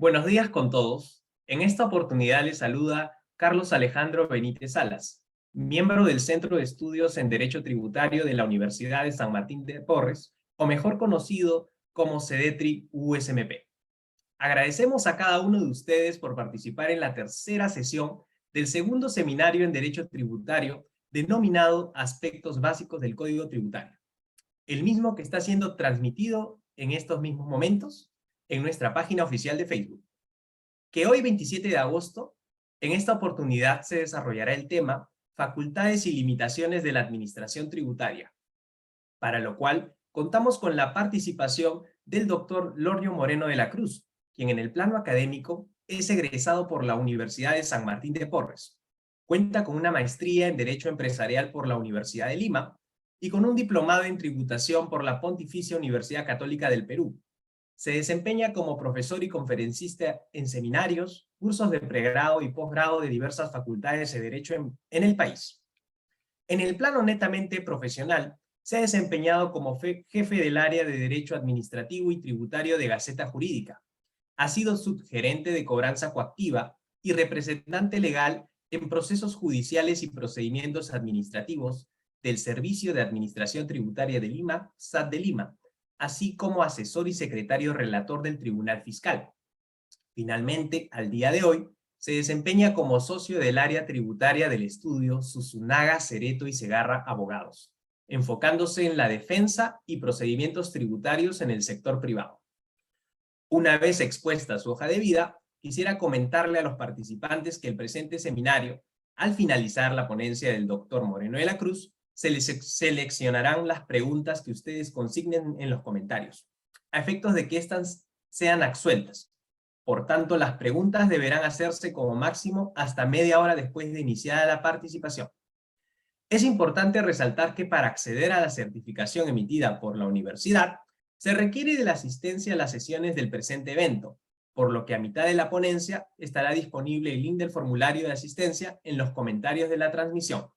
Buenos días con todos. En esta oportunidad les saluda Carlos Alejandro Benítez Salas, miembro del Centro de Estudios en Derecho Tributario de la Universidad de San Martín de Porres, o mejor conocido como CEDETRI USMP. Agradecemos a cada uno de ustedes por participar en la tercera sesión del segundo seminario en Derecho Tributario denominado Aspectos Básicos del Código Tributario, el mismo que está siendo transmitido en estos mismos momentos en nuestra página oficial de Facebook, que hoy 27 de agosto, en esta oportunidad se desarrollará el tema Facultades y limitaciones de la Administración Tributaria, para lo cual contamos con la participación del doctor Lorrio Moreno de la Cruz, quien en el plano académico es egresado por la Universidad de San Martín de Porres, cuenta con una maestría en Derecho Empresarial por la Universidad de Lima y con un diplomado en Tributación por la Pontificia Universidad Católica del Perú. Se desempeña como profesor y conferencista en seminarios, cursos de pregrado y posgrado de diversas facultades de Derecho en el país. En el plano netamente profesional, se ha desempeñado como jefe del área de Derecho Administrativo y Tributario de Gaceta Jurídica. Ha sido subgerente de cobranza coactiva y representante legal en procesos judiciales y procedimientos administrativos del Servicio de Administración Tributaria de Lima, SAT de Lima, así como asesor y secretario relator del Tribunal Fiscal. Finalmente, al día de hoy, se desempeña como socio del área tributaria del estudio Susunaga, Cereto y Segarra Abogados, enfocándose en la defensa y procedimientos tributarios en el sector privado. Una vez expuesta su hoja de vida, quisiera comentarle a los participantes que el presente seminario, al finalizar la ponencia del doctor Moreno de la Cruz, se les seleccionarán las preguntas que ustedes consignen en los comentarios, a efectos de que éstas sean absueltas. Por tanto, las preguntas deberán hacerse como máximo hasta media hora después de iniciada la participación. Es importante resaltar que para acceder a la certificación emitida por la universidad, se requiere de la asistencia a las sesiones del presente evento, por lo que a mitad de la ponencia estará disponible el link del formulario de asistencia en los comentarios de la transmisión.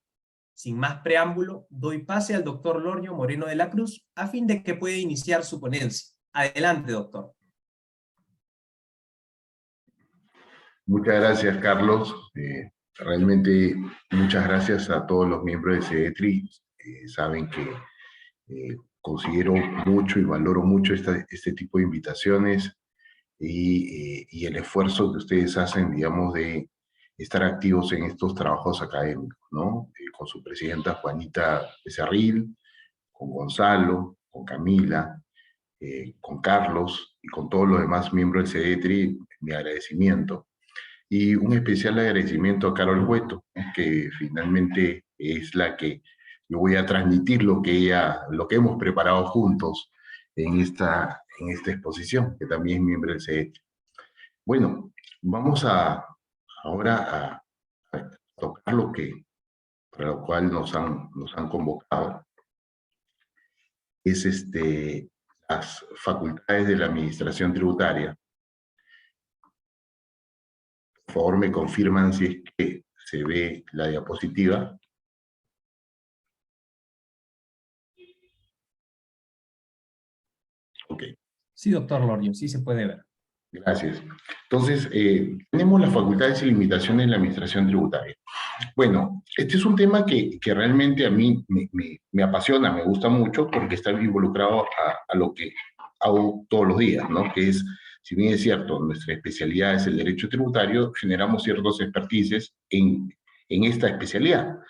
Sin más preámbulo, doy pase al doctor Lorrio Moreno de la Cruz a fin de que pueda iniciar su ponencia. Adelante, doctor. Muchas gracias, Carlos. Realmente muchas gracias a todos los miembros de CEDETRI. Saben que considero mucho y valoro mucho este tipo de invitaciones y el esfuerzo que ustedes hacen, digamos, de estar activos en estos trabajos académicos, ¿no? Con su presidenta Juanita Becerril, con Gonzalo, con Camila, con Carlos y con todos los demás miembros del CEDETRI, mi agradecimiento. Y un especial agradecimiento a Carol Hueto, que finalmente es la que yo voy a transmitir lo que hemos preparado juntos en esta exposición, que también es miembro del CEDETRI. Bueno, vamos ahora a tocar para lo cual nos han convocado. Es las facultades de la Administración Tributaria. Por favor, me confirman si es que se ve la diapositiva. Ok. Sí, doctor Lorrio, sí se puede ver. Gracias. Entonces, tenemos las facultades y limitaciones en la administración tributaria. Bueno, este es un tema que realmente a mí me apasiona, me gusta mucho, porque está involucrado a lo que hago todos los días, ¿no? Que es, si bien es cierto, nuestra especialidad es el derecho tributario, generamos ciertos expertices en esta especialidad,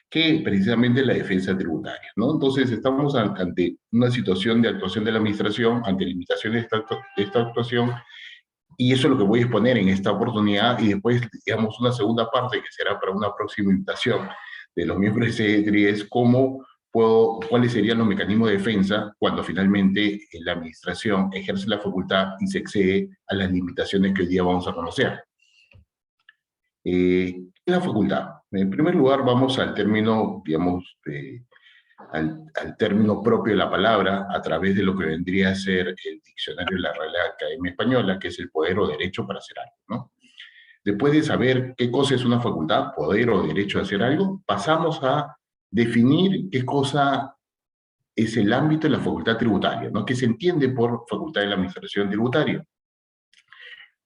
que precisamente es la defensa tributaria, ¿no? Entonces, estamos ante una situación de actuación de la administración, ante limitaciones de esta actuación, y eso es lo que voy a exponer en esta oportunidad, y después, digamos, una segunda parte que será para una próxima invitación de los miembros de CEDETRI es cuáles serían los mecanismos de defensa cuando finalmente la administración ejerce la facultad y se excede a las limitaciones que hoy día vamos a conocer. ¿Qué es la facultad? En primer lugar, vamos al término, digamos, al término propio de la palabra a través de lo que vendría a ser el diccionario de la Real Academia Española, que es el poder o derecho para hacer algo, ¿no? Después de saber qué cosa es una facultad, poder o derecho a hacer algo, pasamos a definir qué cosa es el ámbito de la facultad tributaria, ¿no? ¿Qué se entiende por facultad de la administración tributaria?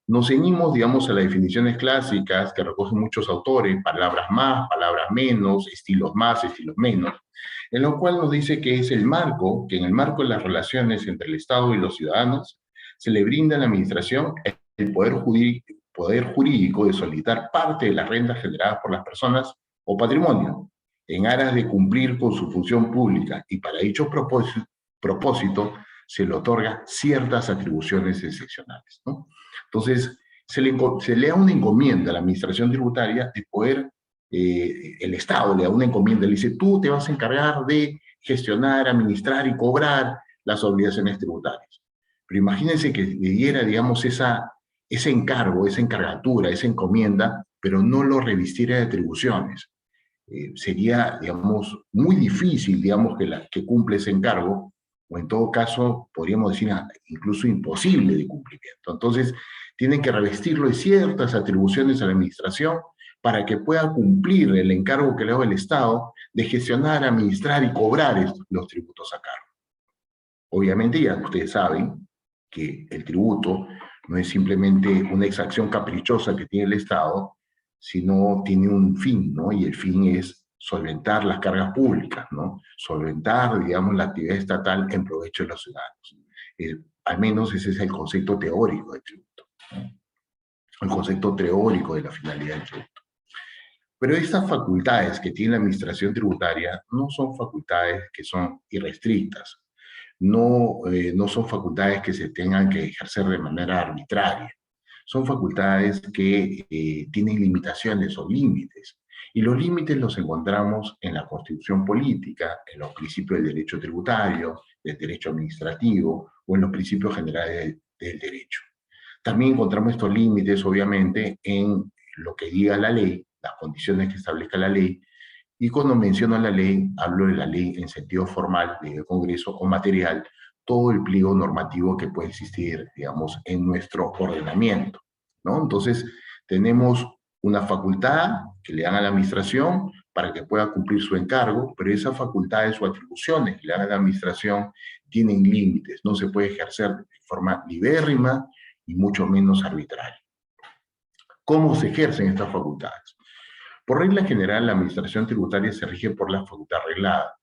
nos ceñimos, digamos, a las definiciones clásicas que recogen muchos autores, palabras más, palabras menos, estilos más, estilos menos, en lo cual nos dice que es el marco, que en el marco de las relaciones entre el Estado y los ciudadanos, se le brinda a la administración el poder jurídico de solicitar parte de las rentas generadas por las personas o patrimonio, en aras de cumplir con su función pública, y para dicho propósito se le otorga ciertas atribuciones excepcionales, ¿no? Entonces, se le da una encomienda a la administración tributaria de poder, el Estado le da una encomienda, le dice, tú te vas a encargar de gestionar, administrar y cobrar las obligaciones tributarias. Pero imagínense que le diera, digamos, ese encargo, esa encargatura, esa encomienda, pero no lo revistiera de atribuciones. Sería, digamos, muy difícil, digamos, que cumpla ese encargo, o en todo caso, podríamos decir, incluso imposible de cumplimiento. Entonces, tienen que revestirlo de ciertas atribuciones a la administración para que pueda cumplir el encargo que le da el Estado de gestionar, administrar y cobrar los tributos a cargo. Obviamente, ya ustedes saben que el tributo no es simplemente una exacción caprichosa que tiene el Estado, sino tiene un fin, ¿no? Y el fin es solventar las cargas públicas, ¿no? Solventar, digamos, la actividad estatal en provecho de los ciudadanos. Al menos ese es el concepto teórico del tributo, ¿no? El concepto teórico de la finalidad del tributo. Pero estas facultades que tiene la administración tributaria no son facultades que son irrestrictas, no son facultades que se tengan que ejercer de manera arbitraria, son facultades que tienen limitaciones o límites, y los límites los encontramos en la Constitución política, en los principios del derecho tributario, del derecho administrativo o en los principios generales del derecho. También encontramos estos límites, obviamente, en lo que diga la ley, las condiciones que establezca la ley, y cuando menciono la ley, hablo de la ley en sentido formal, ley del Congreso, o material, todo el pliego normativo que puede existir, digamos, en nuestro ordenamiento, ¿no? Entonces, tenemos una facultad que le dan a la administración para que pueda cumplir su encargo, pero esas facultades o atribuciones que le dan a la administración tienen límites, no se puede ejercer de forma libérrima y mucho menos arbitraria. ¿Cómo se ejercen estas facultades? Por regla general, la administración tributaria se rige por la facultad reglada.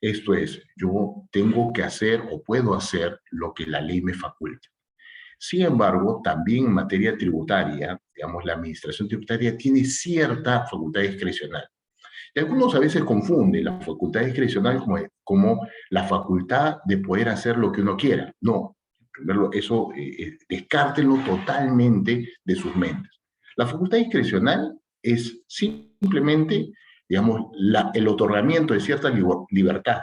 Esto es, yo tengo que hacer o puedo hacer lo que la ley me faculta. Sin embargo, también en materia tributaria, digamos, la administración tributaria tiene cierta facultad discrecional. Y algunos a veces confunden la facultad discrecional como la facultad de poder hacer lo que uno quiera. No, primero eso descártenlo totalmente de sus mentes. La facultad discrecional es simplemente, digamos, el otorgamiento de cierta libertad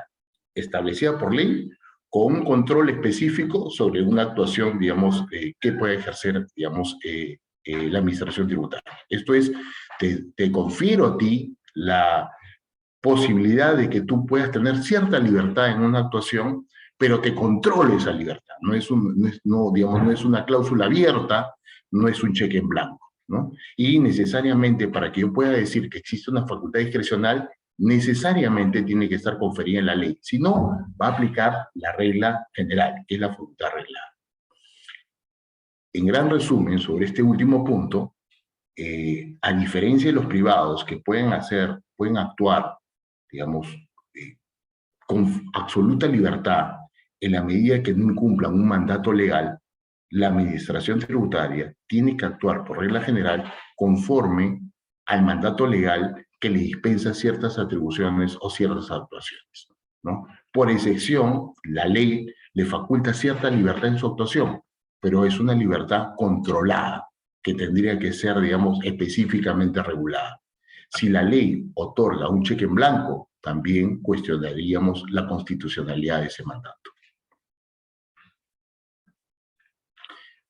establecida por ley con un control específico sobre una actuación, digamos, que puede ejercer, digamos, la administración tributaria. Esto es, te confiero a ti la posibilidad de que tú puedas tener cierta libertad en una actuación, pero te controle esa libertad. Digamos, no es una cláusula abierta, no es un cheque en blanco, ¿no? Y necesariamente para que yo pueda decir que existe una facultad discrecional, necesariamente tiene que estar conferida en la ley. Si no, va a aplicar la regla general, que es la facultad reglada. En gran resumen, sobre este último punto, a diferencia de los privados que pueden actuar, digamos, con absoluta libertad en la medida que no incumplan un mandato legal, la administración tributaria tiene que actuar por regla general conforme al mandato legal que le dispensa ciertas atribuciones o ciertas actuaciones, ¿no? Por excepción, la ley le faculta cierta libertad en su actuación, pero es una libertad controlada, que tendría que ser, digamos, específicamente regulada. Si la ley otorga un cheque en blanco, también cuestionaríamos la constitucionalidad de ese mandato.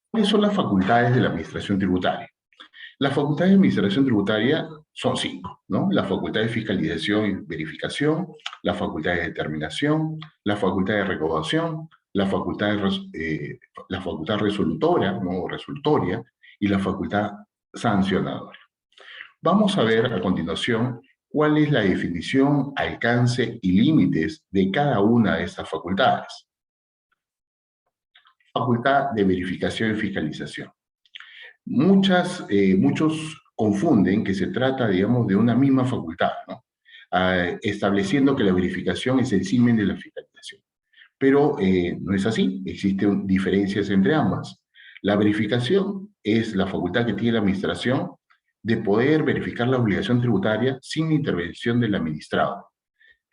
¿Cuáles son las facultades de la administración tributaria? Las facultades de administración tributaria son 5, ¿no? La facultad de fiscalización y verificación, la facultad de determinación, la facultad de recaudación, la facultad resolutora, ¿no? O resultoria, y la facultad sancionadora. Vamos a ver a continuación cuál es la definición, alcance y límites de cada una de estas facultades. Facultad de verificación y fiscalización. Muchos confunden que se trata, digamos, de una misma facultad, ¿no? Estableciendo que la verificación es el cimen de la fiscalización. Pero no es así, existen diferencias entre ambas. La verificación es la facultad que tiene la administración de poder verificar la obligación tributaria sin intervención del administrado.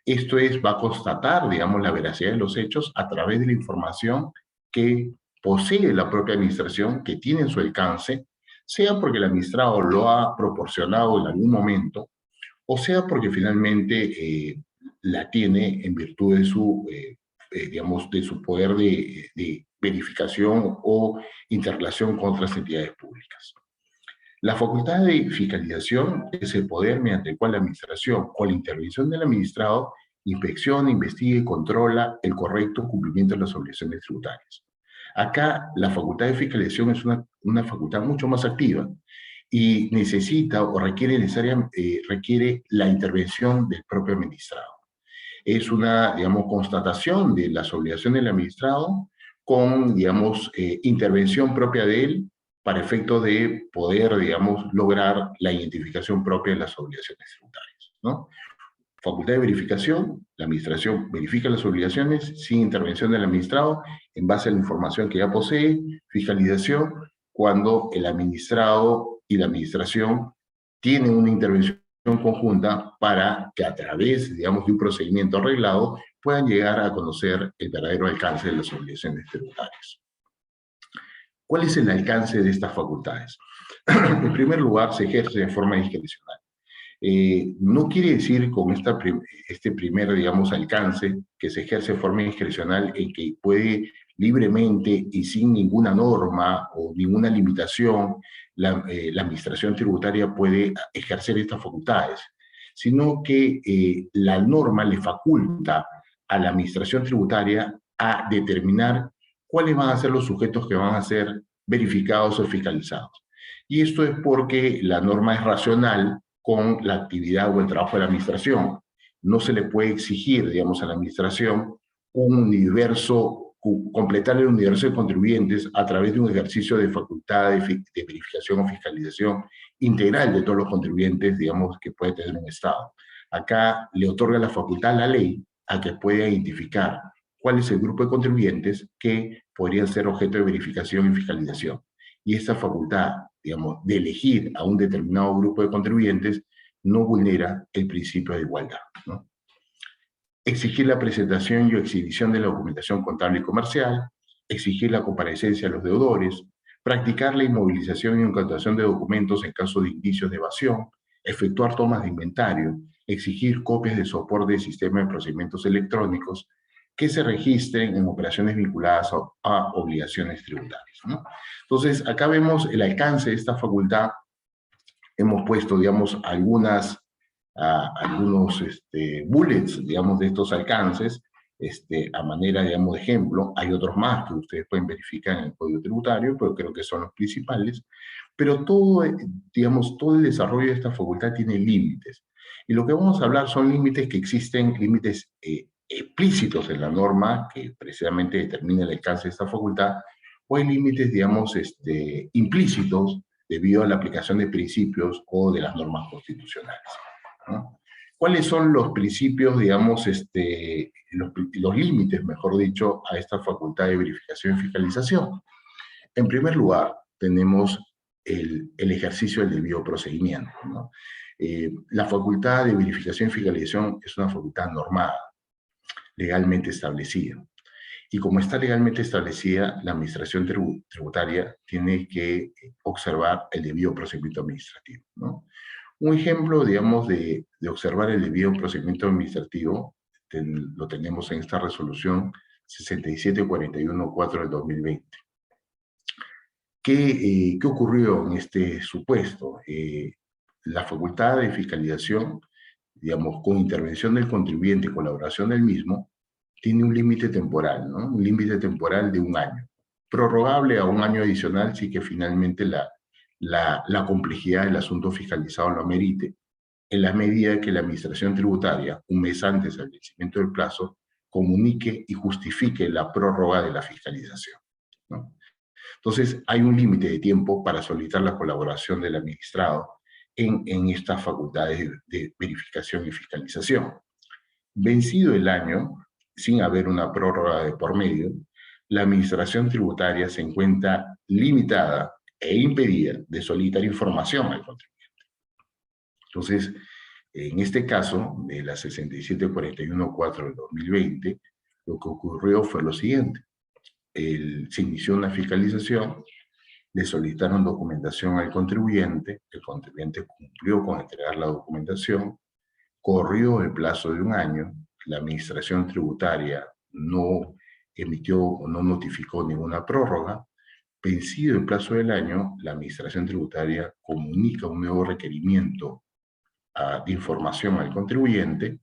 Esto es, va a constatar, digamos, la veracidad de los hechos a través de la información que posee la propia administración, que tiene en su alcance, sea porque el administrado lo ha proporcionado en algún momento, o sea porque finalmente la tiene en virtud de su, digamos, de su poder de verificación o interrelación con otras entidades públicas. La facultad de fiscalización es el poder mediante el cual la administración, con la intervención del administrado, inspecciona, investiga y controla el correcto cumplimiento de las obligaciones tributarias. Acá la facultad de fiscalización es una facultad mucho más activa y necesita o requiere la intervención del propio administrado. Es una, digamos, constatación de las obligaciones del administrado con, digamos, intervención propia de él para efecto de poder, digamos, lograr la identificación propia de las obligaciones tributarias, ¿no? Facultad de verificación, la administración verifica las obligaciones sin intervención del administrado en base a la información que ya posee. Fiscalización, cuando el administrado y la administración tienen una intervención conjunta para que a través, digamos, de un procedimiento arreglado puedan llegar a conocer el verdadero alcance de las obligaciones tributarias. ¿Cuál es el alcance de estas facultades? En primer lugar, se ejerce de forma discrecional. No quiere decir con este primer, digamos, alcance que se ejerce de forma discrecional en que puede libremente y sin ninguna norma o ninguna limitación la administración tributaria puede ejercer estas facultades, sino que la norma le faculta a la administración tributaria a determinar cuáles van a ser los sujetos que van a ser verificados o fiscalizados. Y esto es porque la norma es racional con la actividad o el trabajo de la administración. No se le puede exigir, digamos, a la administración completar el universo de contribuyentes a través de un ejercicio de facultad de verificación o fiscalización integral de todos los contribuyentes, digamos, que puede tener un Estado. Acá le otorga la facultad a la ley a que pueda identificar cuál es el grupo de contribuyentes que podrían ser objeto de verificación y fiscalización. Y esta facultad, digamos, de elegir a un determinado grupo de contribuyentes no vulnera el principio de igualdad, ¿no? Exigir la presentación y exhibición de la documentación contable y comercial, exigir la comparecencia de los deudores, practicar la inmovilización y incautación de documentos en caso de indicios de evasión, efectuar tomas de inventario, exigir copias de soporte de sistema de procedimientos electrónicos que se registren en operaciones vinculadas a obligaciones tributarias, ¿no? Entonces, acá vemos el alcance de esta facultad. Hemos puesto, digamos, algunos bullets, digamos, de estos alcances, a manera, digamos, de ejemplo. Hay otros más que ustedes pueden verificar en el Código Tributario, pero creo que son los principales. Pero todo, digamos, todo el desarrollo de esta facultad tiene límites. Y lo que vamos a hablar son límites que existen, límites explícitos en la norma, que precisamente determina el alcance de esta facultad, o hay límites, digamos, implícitos, debido a la aplicación de principios o de las normas constitucionales, ¿no? ¿Cuáles son los principios, digamos, los límites, mejor dicho, a esta facultad de verificación y fiscalización? En primer lugar, tenemos el ejercicio del debido procedimiento, ¿no? La facultad de verificación y fiscalización es una facultad normada, legalmente establecida. Y como está legalmente establecida, la administración tributaria tiene que observar el debido procedimiento administrativo, ¿no? Un ejemplo, digamos, de observar el debido procedimiento administrativo lo tenemos en esta resolución 6741-4 del 2020. ¿Qué ocurrió en este supuesto? La facultad de fiscalización, digamos, con intervención del contribuyente y colaboración del mismo, tiene un límite temporal, ¿no? Un límite temporal de 1 año, prorrogable a 1 año adicional si que finalmente la complejidad del asunto fiscalizado lo amerite, en la medida que la administración tributaria, 1 mes antes del vencimiento del plazo, comunique y justifique la prórroga de la fiscalización, ¿no? Entonces, hay un límite de tiempo para solicitar la colaboración del administrado en estas facultades de verificación y fiscalización. Vencido el año, sin haber una prórroga de por medio, la administración tributaria se encuentra limitada e impedida de solicitar información al contribuyente. Entonces, en este caso, de la 6741-4 del 2020, lo que ocurrió fue lo siguiente. Se inició una fiscalización, le solicitaron documentación al contribuyente, el contribuyente cumplió con entregar la documentación, corrió el plazo de un año, la administración tributaria no emitió o no notificó ninguna prórroga. Vencido el plazo del año, la administración tributaria comunica un nuevo requerimiento de información al contribuyente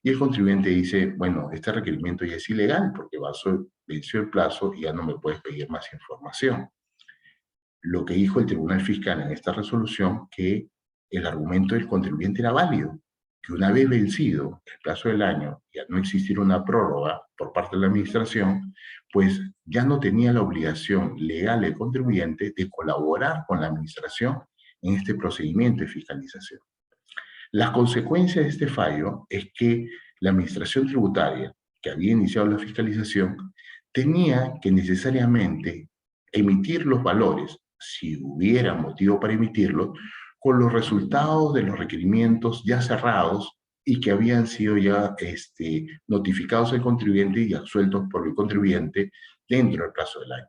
y el contribuyente dice, bueno, este requerimiento ya es ilegal porque venció el plazo y ya no me puedes pedir más información. Lo que dijo el Tribunal Fiscal en esta resolución, que el argumento del contribuyente era válido, que una vez vencido el plazo del año y al no existir una prórroga por parte de la administración, pues ya no tenía la obligación legal el contribuyente de colaborar con la administración en este procedimiento de fiscalización. Las consecuencias de este fallo es que la administración tributaria, que había iniciado la fiscalización, tenía que necesariamente emitir los valores, si hubiera motivo para emitirlos, con los resultados de los requerimientos ya cerrados y que habían sido ya notificados al contribuyente y absueltos por el contribuyente dentro del plazo del año.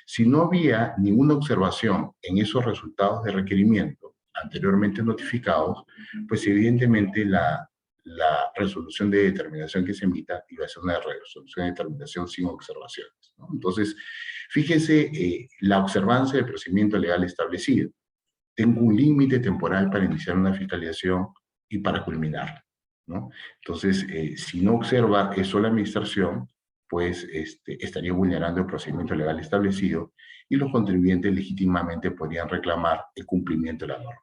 Si no había ninguna observación en esos resultados de requerimiento anteriormente notificados, pues evidentemente la resolución de determinación que se emita iba a ser una resolución de determinación sin observaciones, ¿no? Entonces, fíjese la observancia del procedimiento legal establecido. Tengo un límite temporal para iniciar una fiscalización y para culminarla, ¿no? Entonces, si no observa eso la administración, pues estaría vulnerando el procedimiento legal establecido y los contribuyentes legítimamente podrían reclamar el cumplimiento de la norma.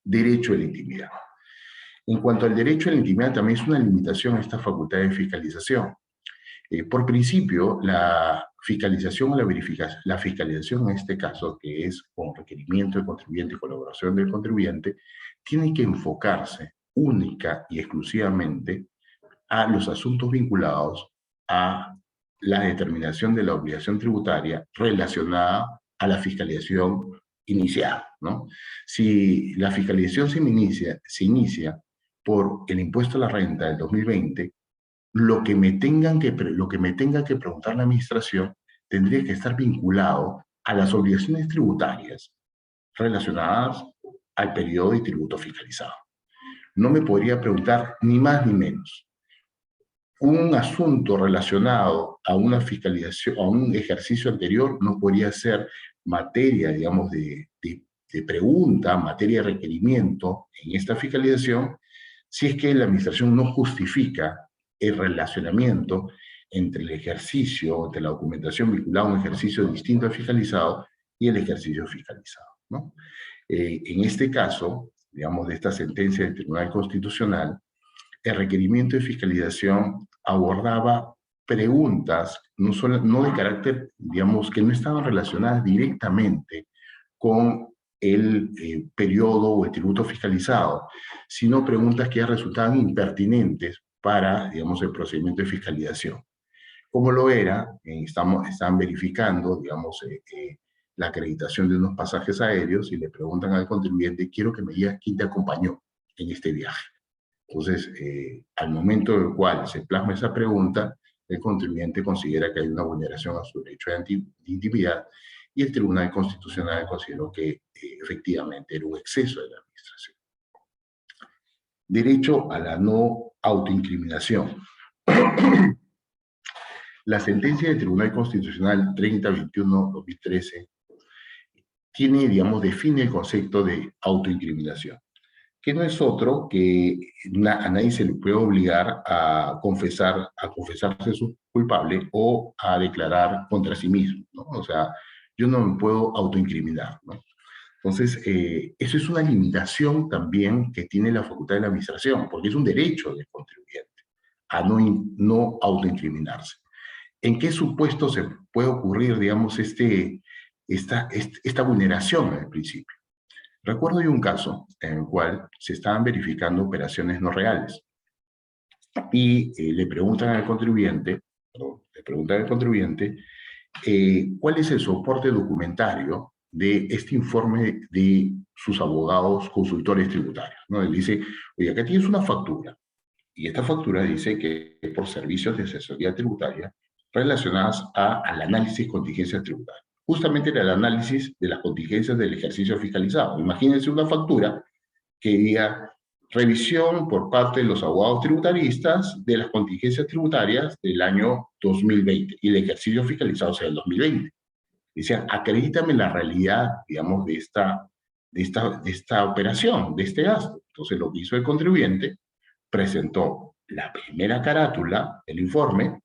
Derecho a la intimidad. En cuanto al derecho a la intimidad, también es una limitación a esta facultad de fiscalización. Por principio, la fiscalización o la fiscalización en este caso, que es con requerimiento del contribuyente y colaboración del contribuyente, tiene que enfocarse única y exclusivamente a los asuntos vinculados a la determinación de la obligación tributaria relacionada a la fiscalización iniciada, ¿no? Si la fiscalización se inicia por el impuesto a la renta del 2020, lo que me tenga que preguntar la administración tendría que estar vinculado a las obligaciones tributarias relacionadas al periodo de tributo fiscalizado. No me podría preguntar ni más ni menos. Un asunto relacionado a una fiscalización, a un ejercicio anterior, no podría ser materia, digamos, de pregunta, materia de requerimiento en esta fiscalización, si es que la administración no justifica el relacionamiento entre el ejercicio, entre la documentación vinculada a un ejercicio distinto al fiscalizado y el ejercicio fiscalizado, ¿no? En este caso, digamos, de esta sentencia del Tribunal Constitucional, el requerimiento de fiscalización abordaba preguntas no de carácter, digamos, que no estaban relacionadas directamente con el periodo o el tributo fiscalizado, sino preguntas que ya resultaban impertinentes para, digamos, el procedimiento de fiscalización. Como lo era, están verificando, digamos, la acreditación de unos pasajes aéreos y le preguntan al contribuyente, quiero que me digas quién te acompañó en este viaje. Entonces, al momento en el cual se plasma esa pregunta, el contribuyente considera que hay una vulneración a su derecho de intimidad y el Tribunal Constitucional consideró que efectivamente era un exceso de la administración. Derecho a la no autoincriminación. La sentencia del Tribunal Constitucional 3021-2013 tiene, digamos, define el concepto de autoincriminación, que no es otro que a nadie se le puede obligar a confesarse su culpable o a declarar contra sí mismo, ¿no? O sea, yo no me puedo autoincriminar, ¿no? Entonces, eso es una limitación también que tiene la facultad de la administración, porque es un derecho del contribuyente a no autoincriminarse. ¿En qué supuesto se puede ocurrir, digamos, esta vulneración al principio? Recuerdo de un caso en el cual se estaban verificando operaciones no reales y le preguntan al contribuyente, cuál es el soporte documentario de este informe de sus abogados consultores tributarios, ¿no? Él dice, oye, acá tienes una factura, y esta factura dice que es por servicios de asesoría tributaria relacionadas al análisis de contingencias tributarias. Justamente era el análisis de las contingencias del ejercicio fiscalizado. Imagínense una factura que diga revisión por parte de los abogados tributaristas de las contingencias tributarias del año 2020 y el ejercicio fiscalizado sea el 2020. Decían, acredítame la realidad, digamos, de esta operación, de este gasto. Entonces, lo que hizo el contribuyente, presentó la primera carátula del informe,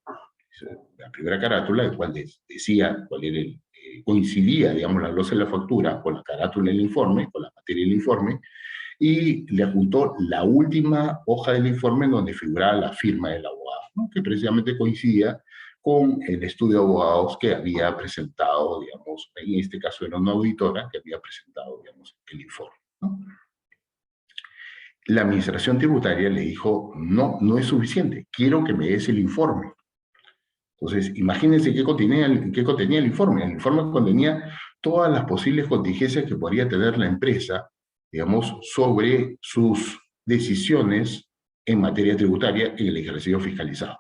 la primera carátula, el cual decía cuál era coincidía, digamos, la glosa de la factura con la carátula del informe, con la materia del informe, y le apuntó la última hoja del informe en donde figuraba la firma del abogado, ¿no? Que precisamente coincidía con el estudio de abogados que había presentado, digamos, en este caso era una auditora que había presentado, digamos, el informe, ¿no? La administración tributaria le dijo, no, no es suficiente, quiero que me des el informe. Entonces, imagínense qué contenía el informe. El informe contenía todas las posibles contingencias que podría tener la empresa, digamos, sobre sus decisiones en materia tributaria en el ejercicio fiscalizado.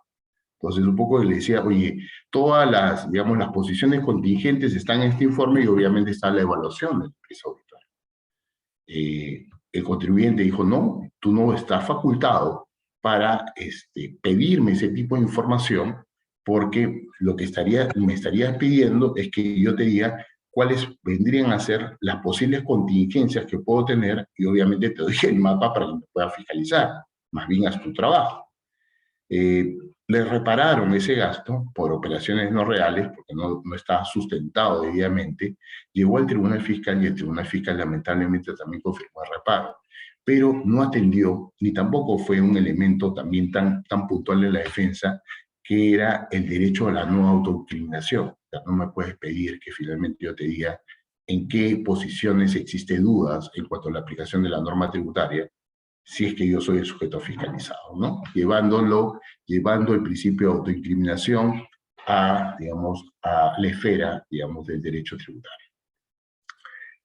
Entonces, un poco le decía, oye, todas las, digamos, las posiciones contingentes están en este informe y obviamente está la evaluación de la empresa auditora. El contribuyente dijo, no, tú no estás facultado para pedirme ese tipo de información porque lo que me estarías pidiendo es que yo te diga cuáles vendrían a ser las posibles contingencias que puedo tener y obviamente te doy el mapa para que me puedas fiscalizar. Más bien haz tu trabajo. Le repararon ese gasto por operaciones no reales, porque no estaba sustentado debidamente, llegó al Tribunal Fiscal y el Tribunal Fiscal lamentablemente también confirmó el reparo, pero no atendió, ni tampoco fue un elemento también tan puntual en la defensa, que era el derecho a la no autoincriminación. O sea, no me puedes pedir que finalmente yo te diga en qué posiciones existe dudas en cuanto a la aplicación de la norma tributaria, si es que yo soy el sujeto fiscalizado, ¿no? Llevando el principio de autoincriminación digamos, a la esfera, digamos, del derecho tributario.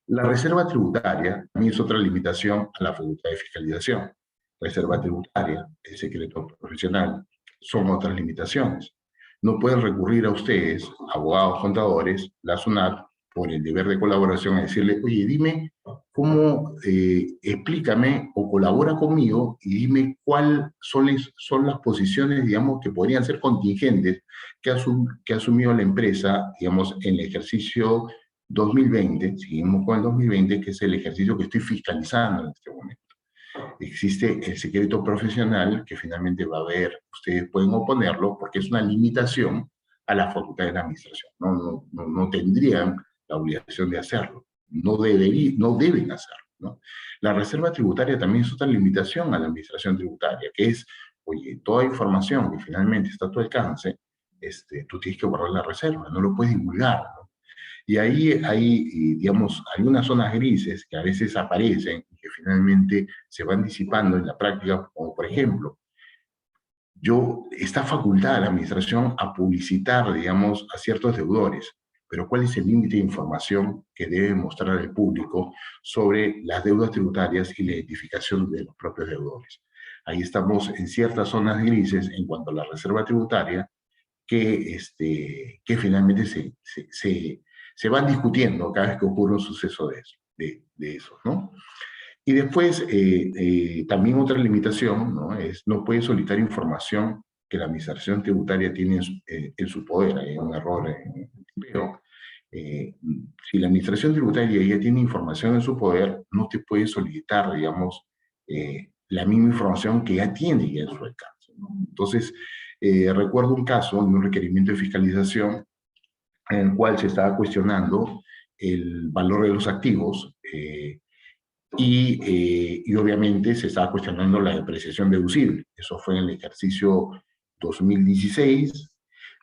La reserva tributaria también es otra limitación a la facultad de fiscalización. Reserva tributaria, el secreto profesional, son otras limitaciones. No pueden recurrir a ustedes, abogados, contadores, la SUNAT, por el deber de colaboración, a decirle, oye, dime cómo, explícame o colabora conmigo y dime cuáles son las posiciones, digamos, que podrían ser contingentes que ha asumido la empresa, digamos, en el ejercicio 2020, seguimos con el 2020, que es el ejercicio que estoy fiscalizando en este momento. Existe el secreto profesional que finalmente va a haber, ustedes pueden oponerlo porque es una limitación a la facultad de la administración. No tendrían la obligación de hacerlo. No deben hacerlo, ¿no? La reserva tributaria también es otra limitación a la administración tributaria, que es, oye, toda información que finalmente está a tu alcance, tú tienes que guardar la reserva, no lo puedes divulgar, ¿no? Y ahí hay, digamos, algunas zonas grises que a veces aparecen y que finalmente se van disipando en la práctica, como por ejemplo, está facultada la administración a publicitar, digamos, a ciertos deudores, pero ¿cuál es el límite de información que debe mostrar al público sobre las deudas tributarias y la identificación de los propios deudores? Ahí estamos en ciertas zonas grises en cuanto a la reserva tributaria que finalmente se van discutiendo cada vez que ocurre un suceso de eso, ¿no? Y después, también otra limitación, ¿no? No puede solicitar información que la administración tributaria tiene en su poder. Hay un error pero si la administración tributaria ya tiene información en su poder, no te puede solicitar, digamos, la misma información que ya tiene ya en su alcance, ¿no? Entonces, recuerdo un caso de un requerimiento de fiscalización en el cual se estaba cuestionando el valor de los activos y obviamente se estaba cuestionando la depreciación deducible. Eso fue en el ejercicio 2016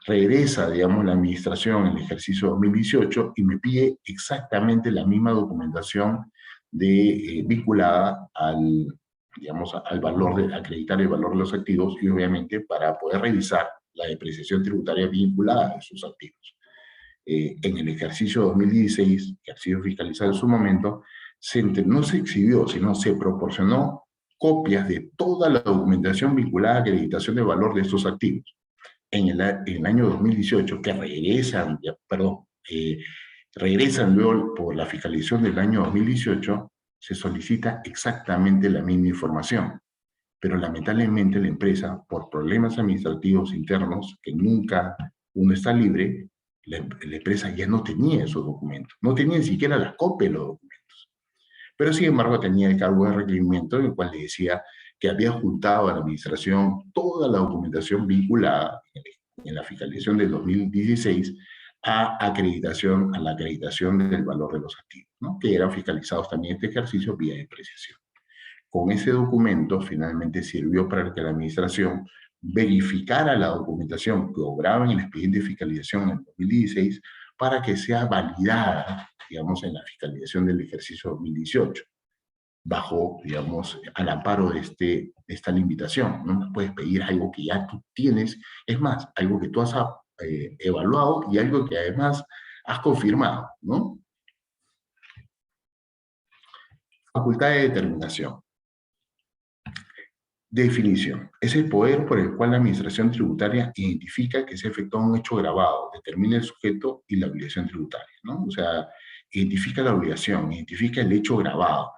regresa, digamos, la administración en el ejercicio 2018 y me pide exactamente la misma documentación vinculada al, digamos, al valor de acreditar el valor de los activos y obviamente para poder revisar la depreciación tributaria vinculada a esos activos. En el ejercicio 2016, que ha sido fiscalizado en su momento, no se exhibió, sino se proporcionó copias de toda la documentación vinculada a acreditación de valor de estos activos. En el año 2018, que regresan luego por la fiscalización del año 2018, se solicita exactamente la misma información. Pero lamentablemente la empresa, por problemas administrativos internos, que nunca uno está libre, la empresa ya no tenía esos documentos, no tenía ni siquiera las copias de los documentos. Pero sin embargo tenía el cargo de requerimiento en el cual le decía que había juntado a la administración toda la documentación vinculada en la fiscalización del 2016 a la acreditación del valor de los activos, ¿no? Que eran fiscalizados también este ejercicio vía depreciación. Con ese documento finalmente sirvió para que la administración verificara la documentación que obraba en el expediente de fiscalización en el 2016 para que sea validada, digamos, en la fiscalización del ejercicio 2018, bajo, digamos, al amparo de esta limitación. No puedes pedir algo que ya tú tienes, es más, algo que tú has evaluado y algo que además has confirmado, ¿no? Facultad de determinación. Definición. Es el poder por el cual la administración tributaria identifica que se efectúa un hecho grabado, determina el sujeto y la obligación tributaria, ¿no? O sea, identifica la obligación, identifica el hecho grabado.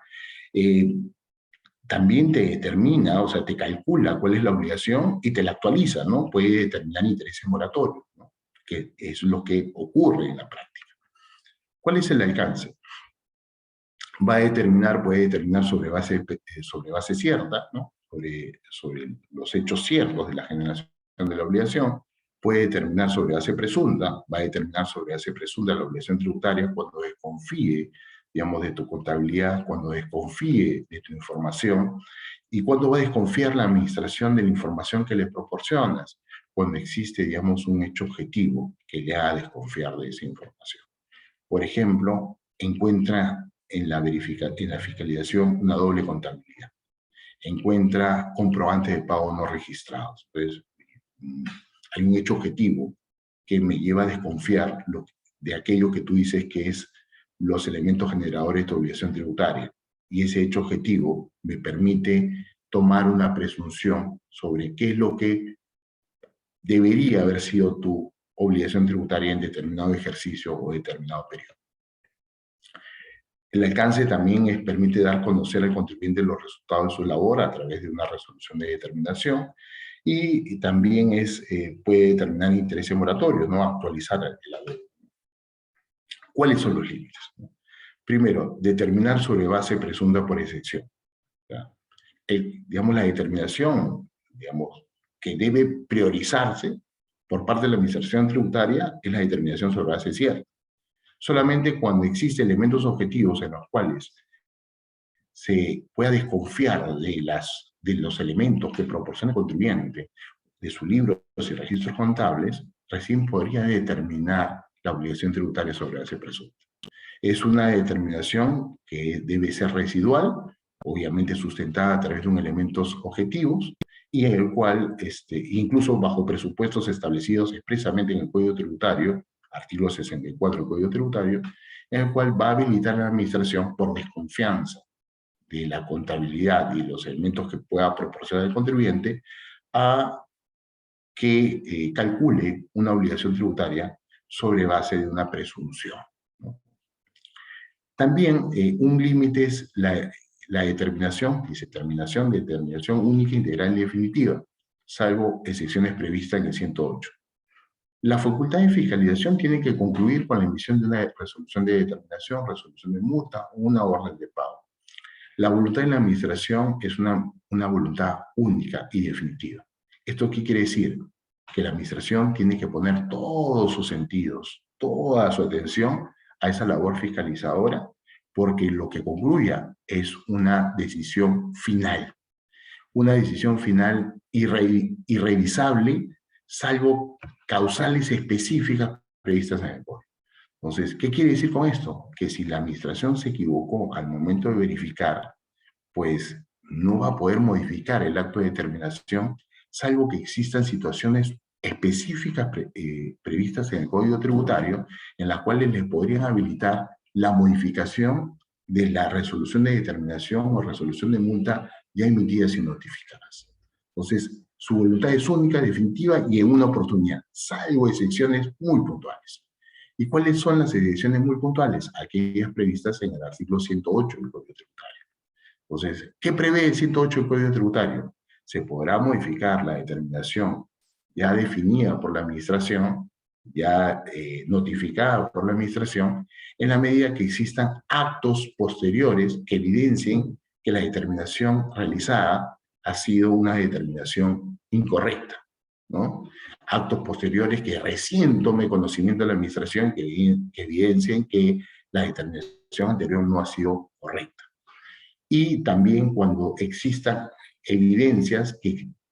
También te determina, o sea, te calcula cuál es la obligación y te la actualiza, ¿no? Puede determinar intereses moratorios, ¿no? Que es lo que ocurre en la práctica. ¿Cuál es el alcance? Puede determinar sobre base cierta, ¿no? Sobre los hechos ciertos de la generación de la obligación, puede determinar sobre base presunta, va a determinar sobre base presunta la obligación tributaria cuando desconfíe, digamos, de tu contabilidad, cuando desconfíe de tu información, y cuando va a desconfiar la administración de la información que le proporcionas, cuando existe, digamos, un hecho objetivo que le haga desconfiar de esa información. Por ejemplo, encuentra en la fiscalización una doble contabilidad. Encuentra comprobantes de pago no registrados. Entonces, hay un hecho objetivo que me lleva a desconfiar de aquello que tú dices que es los elementos generadores de obligación tributaria. Y ese hecho objetivo me permite tomar una presunción sobre qué es lo que debería haber sido tu obligación tributaria en determinado ejercicio o determinado periodo. El alcance también permite dar a conocer al contribuyente los resultados de su labor a través de una resolución de determinación y también puede determinar intereses moratorios, ¿no? Actualizar la ley. ¿Cuáles son los límites? Primero, determinar sobre base presunta por excepción. Digamos, la determinación, digamos, que debe priorizarse por parte de la administración tributaria es la determinación sobre base cierta. Solamente cuando existen elementos objetivos en los cuales se pueda desconfiar de los elementos que proporciona el contribuyente, de sus libros y registros contables, recién podría determinar la obligación tributaria sobre base presunta. Es una determinación que debe ser residual, obviamente sustentada a través de elementos objetivos, y en el cual, incluso bajo presupuestos establecidos expresamente en el Código Tributario, artículo 64 del Código Tributario, en el cual va a habilitar a la administración por desconfianza de la contabilidad y los elementos que pueda proporcionar el contribuyente a que calcule una obligación tributaria sobre base de una presunción, ¿no? También un límite es la determinación única, integral y definitiva, salvo excepciones previstas en el 108. La facultad de fiscalización tiene que concluir con la emisión de una resolución de determinación, resolución de multa o una orden de pago. La voluntad de la administración es una voluntad única y definitiva. ¿Esto qué quiere decir? Que la administración tiene que poner todos sus sentidos, toda su atención a esa labor fiscalizadora, porque lo que concluya es una decisión final irrevisable salvo causales específicas previstas en el código. Entonces, ¿qué quiere decir con esto? Que si la administración se equivocó al momento de verificar, pues no va a poder modificar el acto de determinación, salvo que existan situaciones específicas previstas en el Código Tributario, en las cuales les podrían habilitar la modificación de la resolución de determinación o resolución de multa ya emitidas y notificadas. Entonces, su voluntad es única, definitiva y en una oportunidad, salvo excepciones muy puntuales. ¿Y cuáles son las excepciones muy puntuales? Aquellas previstas en el artículo 108 del Código Tributario. Entonces, ¿qué prevé el 108 del Código Tributario? Se podrá modificar la determinación ya definida por la administración, ya notificada por la administración, en la medida que existan actos posteriores que evidencien que la determinación realizada ha sido una determinación incorrecta, ¿no? Actos posteriores que recién tome conocimiento de la administración que evidencien que la determinación anterior no ha sido correcta. Y también cuando existan evidencias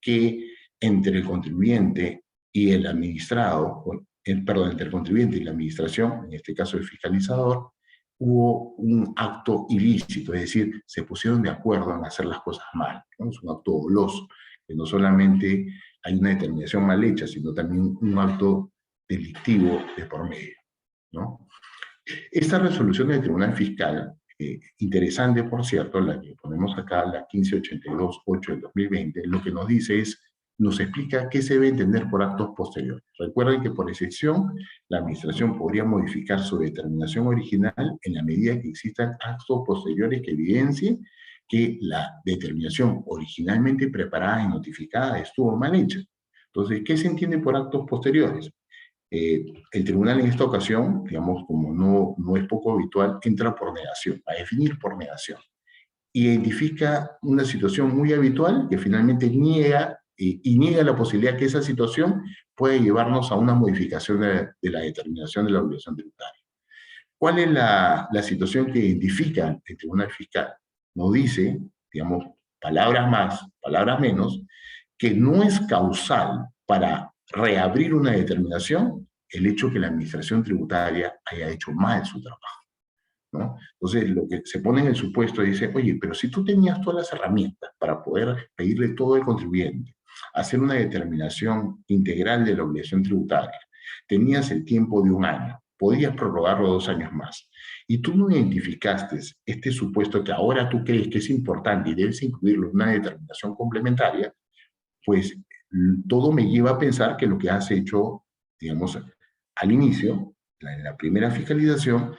que entre el contribuyente y el administrado, entre el contribuyente y la administración, en este caso el fiscalizador, hubo un acto ilícito, es decir, se pusieron de acuerdo en hacer las cosas mal, ¿no? Es un acto doloso, que no solamente hay una determinación mal hecha, sino también un acto delictivo de por medio, ¿no? Esta resolución del Tribunal Fiscal, interesante por cierto, la que ponemos acá, la 1582-8 del 2020, lo que nos dice es, nos explica qué se debe entender por actos posteriores. Recuerden que por excepción, la administración podría modificar su determinación original en la medida que existan actos posteriores que evidencien que la determinación originalmente preparada y notificada estuvo mal hecha. Entonces, ¿qué se entiende por actos posteriores? El tribunal en esta ocasión, digamos, como no es poco habitual, entra por negación, a definir por negación. Identifica una situación muy habitual que finalmente niega y niega la posibilidad que esa situación puede llevarnos a una modificación de la determinación de la obligación tributaria. ¿Cuál es la situación que identifica el Tribunal Fiscal? Nos dice, digamos, palabras más, palabras menos, que no es causal para reabrir una determinación el hecho que la administración tributaria haya hecho mal su trabajo, ¿no? Entonces, lo que se pone en el supuesto dice, oye, pero si tú tenías todas las herramientas para poder pedirle todo al contribuyente, hacer una determinación integral de la obligación tributaria, tenías el tiempo de 1 año, podías prorrogarlo 2 años más, y tú no identificaste este supuesto que ahora tú crees que es importante y debes incluirlo en una determinación complementaria, pues todo me lleva a pensar que lo que has hecho, digamos, al inicio, en la primera fiscalización,